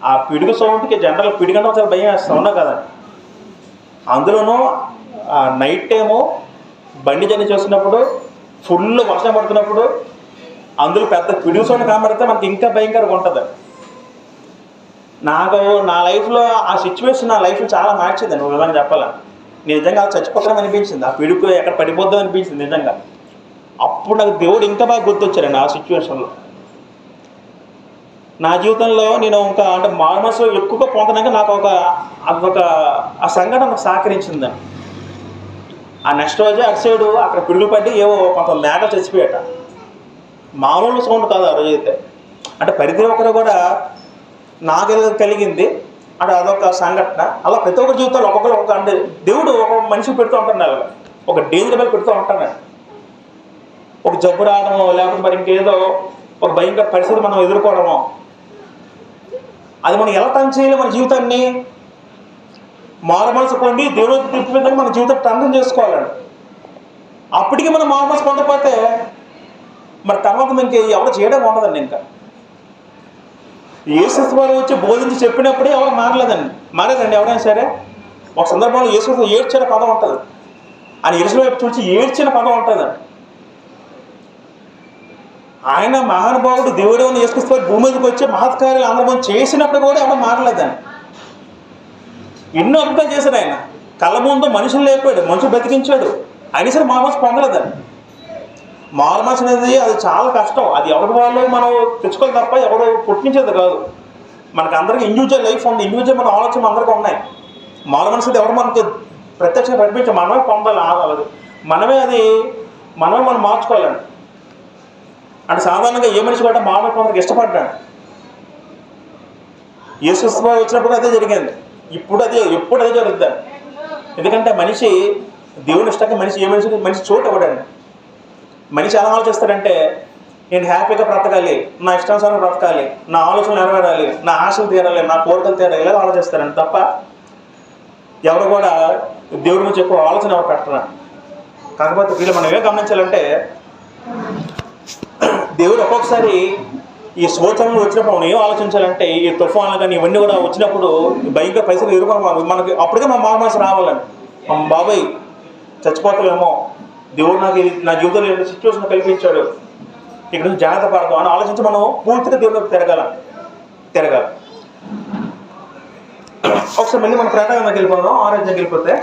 ఆ పిడుగు సౌండ్కి జనరల్ పిడుగంటే ఒకసారి భయం వేస్తా ఉన్నా కదండి. అందులోనూ నైట్ టైము బండి జర్నీ చేస్తున్నప్పుడు ఫుల్ వర్షం పడుతున్నప్పుడు అందులో పెద్ద పిడుగు సౌండ్ కనబడితే మనకి ఇంకా భయంకరంగా ఉంటుంది. నాకు నా లైఫ్లో ఆ సిచ్యువేషన్ నా లైఫ్లో చాలా మార్చిందండి. నువ్వు ఏమని చెప్పాలా, నిజంగా అది చచ్చిపోతాం అనిపించింది. ఆ పిడుగు ఎక్కడ పడిపోద్దాం అనిపించింది నిజంగా. అప్పుడు నాకు దేవుడు ఇంకా బాగా గుర్తొచ్చారండి ఆ సిచ్యువేషన్లో. నా జీవితంలో నేను ఇంకా అంటే మారుమనసు ఎక్కువగా పొందడానికి నాకు ఆ సంఘటన నాకు సహకరించిందండి. ఆ నెక్స్ట్ రోజే అటు సైడు అక్కడ పిడుగులు పడి ఏవో కొంత మేకలు చచ్చిపోయాట. మామూలు సౌండ్ కాదు ఆ రోజు అయితే. అంటే ప్రతి ఒక్కరు కూడా నాకు కలిగింది అంటే అదొక సంఘటన. అలా ప్రతి ఒక్కరి జీవితాలు ఒక్కొక్కరు అంటే దేవుడు ఒక మనిషికి పెడుతూ ఉంటాడు, ఒక డేంజర్ మీద పెడుతూ ఉంటాడు. ఒక జబ్బు రావడమో లేకపోతే మరి ఇంకేదో ఒక భయంకర పరిస్థితి మనం ఎదుర్కోవడమో, అది మనం ఎలా టర్న్ చేయాలి మన జీవితాన్ని. మారుమనసు పొంది దేవుడికి తృప్తి విధంగా మన జీవితం టర్న్ చేసుకోవాలండి. అప్పటికి మనం మారుమనసు పొందకపోతే మరి తర్వాత మనకి ఎవరు చేయడం ఉండదండి. ఇంకా యేసు వారు వచ్చి బోధించి చెప్పినప్పుడే ఎవరు మారేదండి ఎవరైనా సరే. ఒక సందర్భంలో యేసు ఏడ్చిన పదం ఉంటుంది, ఆయన ఎరుసలేము వైపు చూసి ఏడ్చిన పదం ఉంటుందండి. ఆయన మహానుభావుడు దేవుడు యేసుక్రీస్తు భూమి మీదకి వచ్చి మహత్కార్యాలు అందరం చేసినప్పుడు కూడా ఎవరు మారలేదండి. ఎన్నో అద్భుతాలు చేశాడు ఆయన. కళ్ళ ముందు మనుషులు లేపాడు, మనుషులు బతికించాడు, అయినా సరే మారుమనసు పొందలేదండి. మారుమనసు అనేది అది చాలా కష్టం. అది ఎవరి వాళ్ళు మనం తెచ్చుకోవాలి తప్ప ఎవరు పుట్టించేది కాదు. మనకు అందరికీ ఇండివిజువల్ లైఫ్ ఉంది, ఇండివిజువల్ మన ఆలోచన అందరికీ ఉన్నాయి. మారుమనసు ఎవరు మనకు ప్రత్యక్షంగా ప్రకటించి మనమే పొందాలి. అది మనమే మనం మార్చుకోవాలండి. అంటే సాధారణంగా ఏ మనిషి కూడా మానవ పొందడానికి ఇష్టపడ్డాడు. యేసు వచ్చినప్పుడు అదే జరిగింది, ఎప్పుడు అదే జరుగుతుంది. ఎందుకంటే మనిషి దేవుని ఇష్టంగా మనిషి చోటు ఇవ్వడండి. మనిషి ఎలా ఆలోచిస్తాడంటే నేను హ్యాపీగా బ్రతకాలి, నా ఇష్టానుసారం బ్రతకాలి, నా ఆలోచనలు నెరవేరాలి, నా ఆశలు తీరాలి, నా కోరికలు తీరాలి, ఇలా ఆలోచిస్తారండి తప్ప ఎవరు కూడా దేవుడి గురించి ఎక్కువ ఆలోచన ఎవరు పెట్టరు. కాకపోతే వీళ్ళు మనం ఏం గమనించాలంటే దేవుడు ఒక్కొక్కసారి ఈ సోచనలు వచ్చినప్పుడు మనం ఏం ఆలోచించాలంటే ఈ తుఫాన్లు కానీ ఇవన్నీ కూడా వచ్చినప్పుడు భయంకర పరిస్థితులు ఎదుర్కొని మనకి అప్పటికే మా మారుమనసు రావాలండి. మా బాబాయ్ చచ్చిపోతామేమో, దేవుడు నాకు నా జీవితంలో సిచ్యువేషన్ కల్పించాడు, ఇక్కడ నుంచి జాగ్రత్త పడతాం అని ఆలోచించి మనం పూర్తిగా దేవుడికి తిరగాలి. ఒకసారి మళ్ళీ మనం ప్రకటనకి వెళ్ళిపోదాం. ఆరోగ్యానికి వెళ్ళిపోతే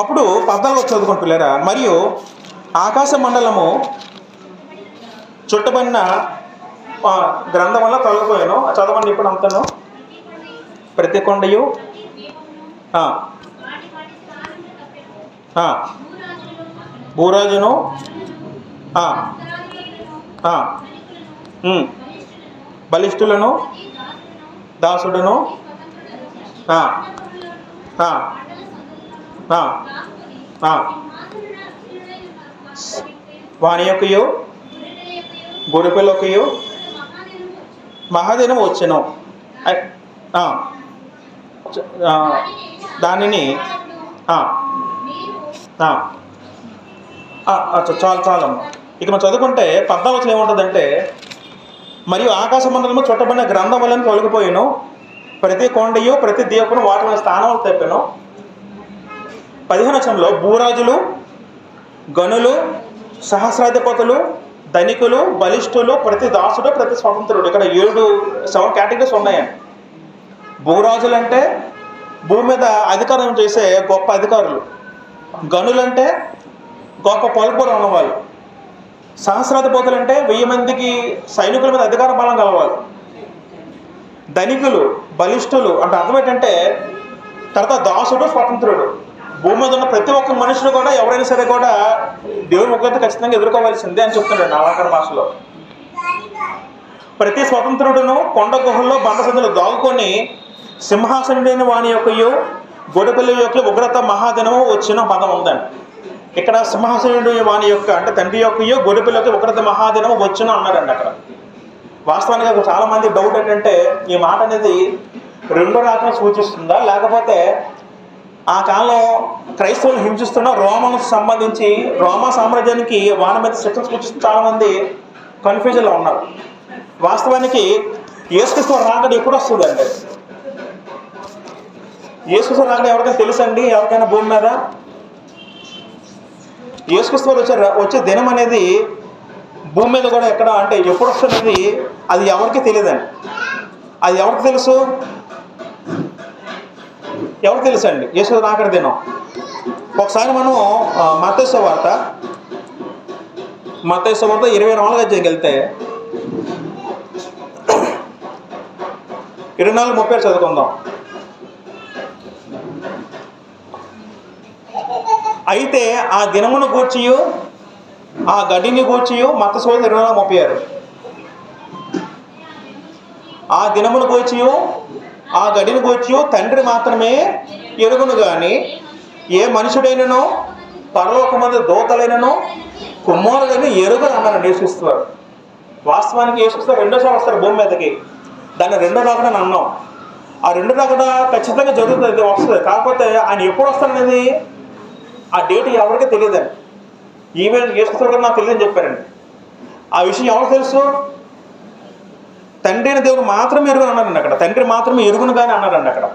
అప్పుడు 14 చదువుకుని పిల్లరా, మరియు ఆకాశ మండలము చుట్టబడిన గ్రంథం వల్ల తొలగిపోయాను. చదవండి ఇప్పుడు అంతను. ప్రతి కొండయు భూరాజును బలిష్ఠులను దాసుడును వాని యొక్కయు గొర్రెపిల్లయొక్కయు మహాదినం వచ్చెను. దానిని చాలు ఇక మనం చదువుకుంటే 14 ఏముంటుందంటే, మరియు ఆకాశ మండలము చుట్టబడిన గ్రంథం వలన తొలగిపోయాను, ప్రతి కొండయు ప్రతి దీపను వాటి మీద స్థానాలు తెప్పాను, 15వ వచనంలో భూరాజులు, గనులు, సహస్రాధిపతులు, ధనికులు, బలిష్ఠులు, ప్రతి దాసుడు, ప్రతి స్వతంత్రుడు. ఇక్కడ 7 కేటగిరీస్ ఉన్నాయండి. భూరాజులు అంటే భూమి మీద అధికారం చేసే గొప్ప అధికారులు. గనులంటే గొప్ప పొలపూరు ఉన్నవాళ్ళు. సహస్రాధిపతులు అంటే 1000 మందికి సైనికుల మీద అధికార బలం కలవాలి. ధనికులు, బలిష్ఠులు అంటే అర్థం ఏంటంటే తర్వాత దాసుడు, స్వతంత్రుడు. భూమి మీద ఉన్న ప్రతి ఒక్క మనుషులు కూడా ఎవరైనా సరే కూడా దేవుని ఉగ్రత ఖచ్చితంగా ఎదుర్కోవాల్సిందే అని చెప్తున్నాడు ఆవాకర భాషలో. ప్రతి స్వతంత్రుడును కొండ గుహల్లో బండసందులు దాగుకొని సింహాసనుడైన వాని యొక్కయు గొడపిల్ల యొక్క ఉగ్రత మహాదినము వచ్చిన పదం ఉందండి. ఇక్కడ సింహాసనుడు వాని యొక్క అంటే తండ్రి యొక్కయు గొడపిల్ల యొక్క ఉగ్రత మహాదినము వచ్చిన అన్నారండి. అక్కడ వాస్తవానికి చాలా మంది డౌట్ ఏంటంటే ఈ మాట అనేది 2వ రాకను సూచిస్తుందా, లేకపోతే ఆ కాలంలో క్రైస్తవులు హింసిస్తున్న రోమన్కు సంబంధించి రోమా సామ్రాజ్యానికి వాని మీద శిక్షణ సూచిస్తున్న చాలా మంది కన్ఫ్యూజన్లో ఉన్నారు. వాస్తవానికి యేసుక్రీస్తు రాకడ ఎప్పుడు వస్తుందండి? యేసుక్రీస్తు రాకడ ఎవరికైనా తెలుసండి? ఎవరికైనా భూమి మీద యేసుక్రీస్తు వచ్చే దినం అనేది భూమి మీద కూడా ఎక్కడ అంటే ఎప్పుడు వస్తున్నది అది ఎవరికి తెలియదండి. అది ఎవరికి తెలుసు? ఎవరికి తెలుసు అండి యేసు రాకడ దినం? ఒకసారి మనం మత్తయి సువార్త 24వ అధ్యాయంకి వెళ్తే 24:30 చదువుకుందాం. అయితే ఆ దినమును గూర్చియు ఆ గడిని గూర్చియు మత్తయి సువార్త 24:36 ఆ దినమును గూర్చియు ఆ గడిని గూర్చియు తండ్రి మాత్రమే ఎరుగును గాని ఏ మనుషుడైనను పరలోకమందు దూతలైనను కుమారుడైన ఎరుగను అన్నారండి యేసుక్రీస్తు. వాస్తవానికి యేసుక్రీస్తు 2వ వస్తారు భూమి మీదకి. దాన్ని 2వ రాకడ అని అన్నాం. ఆ 2వ రాకడ ఖచ్చితంగా జరుగుతుంది, వస్తుంది. కాకపోతే ఆయన ఎప్పుడు వస్తారనేది ఆ డేట్ ఎవరికీ తెలియదండి. ఈవెన్ యేసుక్రీస్తు కూడా నాకు తెలియదని చెప్పారండి. ఆ విషయం ఎవరికి తెలుసు? తండ్రి అయిన దేవుడు మాత్రమే ఎరుగును అన్నారండి అక్కడ. తండ్రి మాత్రమే ఎరుగును కానీ అన్నారండి అక్కడ.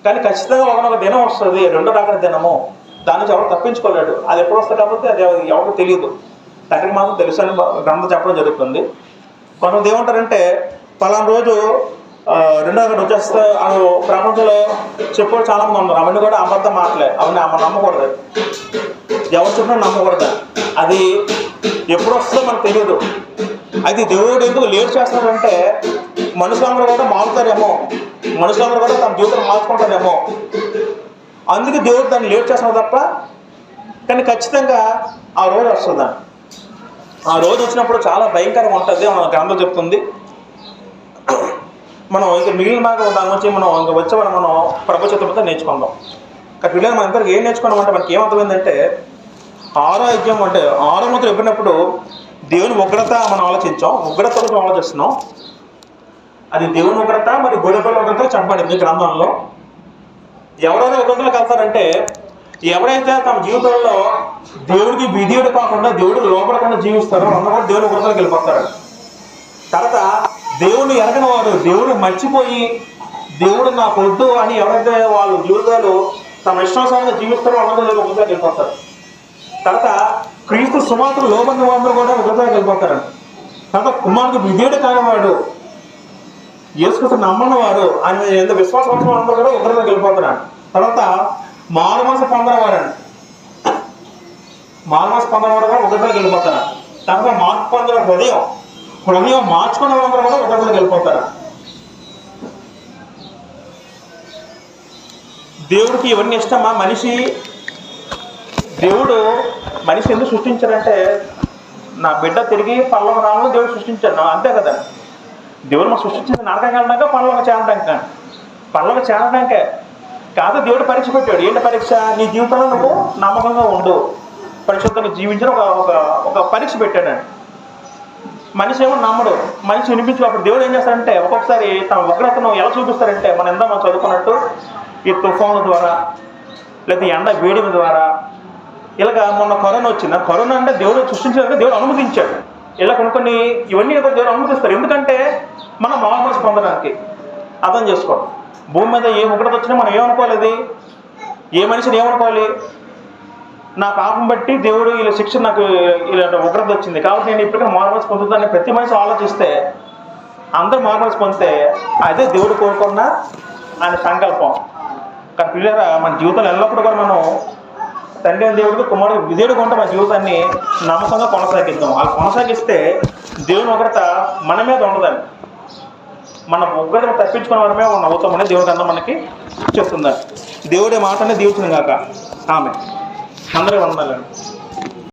కానీ ఖచ్చితంగా ఒకనొక దినం వస్తుంది, 2వ రాకడ దినము. దాని నుంచి ఎవరు తప్పించుకోలేడు. అది ఎప్పుడు వస్తుంది కాబట్టి అది ఎవరికి తెలియదు. తండ్రికి మాత్రం తెలుసు అని గ్రంథం చెప్పడం జరుగుతుంది. కొంతమంది ఏమంటారంటే పలానా రోజు 2వ రాకడ వచ్చేస్తే అని ప్రపంచంలో చెప్పేవాళ్ళు చాలామంది ఉన్నారు. అవన్నీ కూడా అబద్ధం మాటలే. అవన్నీ నమ్మకూడదు. ఎవరు చెప్పినా నమ్మకూడదు. అది ఎప్పుడు వస్తుందో మనకు తెలియదు. అయితే దేవుడు ఎందుకు లేట్ చేస్తున్నాడంటే మనుషులందరూ కూడా మారుతారేమో, మనుషులందరూ కూడా తమ జీవితం మార్చుకుంటారేమో, అందుకే దేవుడు దాన్ని లేట్ చేస్తున్నాడు తప్ప. కానీ ఖచ్చితంగా ఆ రోజు వస్తుందా? ఆ రోజు వచ్చినప్పుడు చాలా భయంకరంగా ఉంటుంది మన గ్రంథం చెప్తుంది. మనం ఇంకా మిగిలిన మాకు దాని నుంచి మనం ఇంకా వచ్చే మనం ప్రభు చిత్తంతో నేర్చుకుందాం. కానీ పిల్లలు మన అందరికి ఏం నేర్చుకున్నామంటే మనకి ఏమర్థమైందంటే 6వ అధ్యాయం అంటే 6వ ముద్ర చెప్పినప్పుడు దేవుని ఉగ్రత మనం ఆలోచించాం, ఉగ్రత గురించి ఆలోచిస్తున్నాం. అది దేవుని ఉగ్రత మరి గొడవల ఉగ్రత చెప్పబడింది గ్రంథంలో. ఎవరైనా ఉగ్రతలోకి వెళ్తారంటే ఎవరైతే తమ జీవితంలో దేవుడికి విధేయుడు కాకుండా దేవుడికి లోపడకుండా జీవిస్తారో అందరూ కూడా దేవుని ఉగ్రతలోకి వెళ్ళిపోతారు. తర్వాత దేవుడిని ఎరగని వారు, దేవుడిని మర్చిపోయి దేవుడు నాకు వద్దు అని ఎవరైతే వాళ్ళ జీవితాలు తమ విశ్వాసాన్ని జీవిస్తారో అందరూ దేవుని ఉగ్రతలోకి వెళ్ళిపోతారు. తర్వాత క్రీస్తు సుమార్తలు లోబడిన వాళ్ళందరూ కూడా ఉగ్రతలోకి వెళ్ళిపోతారండి. తర్వాత కుమారుడు విధేయుడు కానివాడు, యేసుక్రీస్తు నమ్మని వాడు, ఆయన ఎంత విశ్వాసం అందరూ కూడా ఉగ్రతలోకి వెళ్ళిపోతారు. తర్వాత మారుమనసు పొందనవారండి, మారుమనసు పొందనవారు కూడా ఉగ్రతలోకి వెళ్ళిపోతారు. తర్వాత మార్పు పొందిన హృదయం మార్చుకున్న వాళ్ళందరూ కూడా ఉగ్రతలోకి వెళ్ళిపోతారు. దేవుడికి ఇవన్నీ ఇష్టమా? దేవుడు మనిషి ఎందుకు సృష్టించాడంటే నా బిడ్డ తిరిగి పరలోక రావాలని దేవుడు సృష్టించాడు. అంతే కదా. దేవుడు మాకు సృష్టించింది నరకం వెళ్ళడాక పరలోక చేరడానికి, కానీ పరలోక చేరడానికే కాదు. దేవుడు పరీక్ష పెట్టాడు. ఏంటి పరీక్ష? నీ జీవితంలో నువ్వు నమ్మకంగా ఉండు, పరిశుద్ధంగా జీవించిన ఒక పరీక్ష పెట్టాడండి. మనిషి ఏమో నమ్మడు, మనిషి వినిపించు. అప్పుడు దేవుడు ఏం చేస్తాడంటే ఒక్కొక్కసారి తన ఉగ్రతను ఎలా చూపిస్తారంటే మనం చదువుకున్నట్టు ఈ తుఫాను ద్వారా లేదా ఎండ వేడిమి ద్వారా ఇలాగా. మొన్న కరోనా వచ్చింది. కరోనా అంటే దేవుడు సృష్టించాలంటే దేవుడు అనుమతించాడు. ఇలా కొన్ని ఇవన్నీ దేవుడు అనుమతిస్తారు. ఎందుకంటే మనం మారుమనసు పొందడానికి. అర్థం చేసుకోండి. భూమి మీద ఏ ఉగ్రత వచ్చినా మనం ఏమనుకోలేదు, ఏ మనిషిని ఏమనుకోవాలి? నా పాపం బట్టి దేవుడు ఇలా శిక్ష, నాకు ఇలా ఉగ్రత వచ్చింది కాబట్టి నేను ఇప్పటికీ మారుమనసు పొందుతానని ప్రతి మనిషి ఆలోచిస్తే, అందరూ మారుమనసు పొందితే అదే దేవుడు కోరుకున్న ఆయన సంకల్పం. కానీ పిల్లరా, మన జీవితంలో ఎల్లప్పుడూ కూడా మనం తండ్రి అయిన దేవుడికి కుమారుడు విధేయుడుగా ఉంటే మన జీవితాన్ని నమ్మకంగా కొనసాగిద్దాం. అలా కొనసాగిస్తే దేవుని ఉగ్రత మన మీద ఉండదండి. మన ఉగ్రతను తప్పించుకున్న వరమే మనం అవుతామని దేవుడి కన్నా మనకి చెప్తుందండి. దేవుడే మాటనే దీవించిన గాక. ఆమె అందరూ వందాలండి.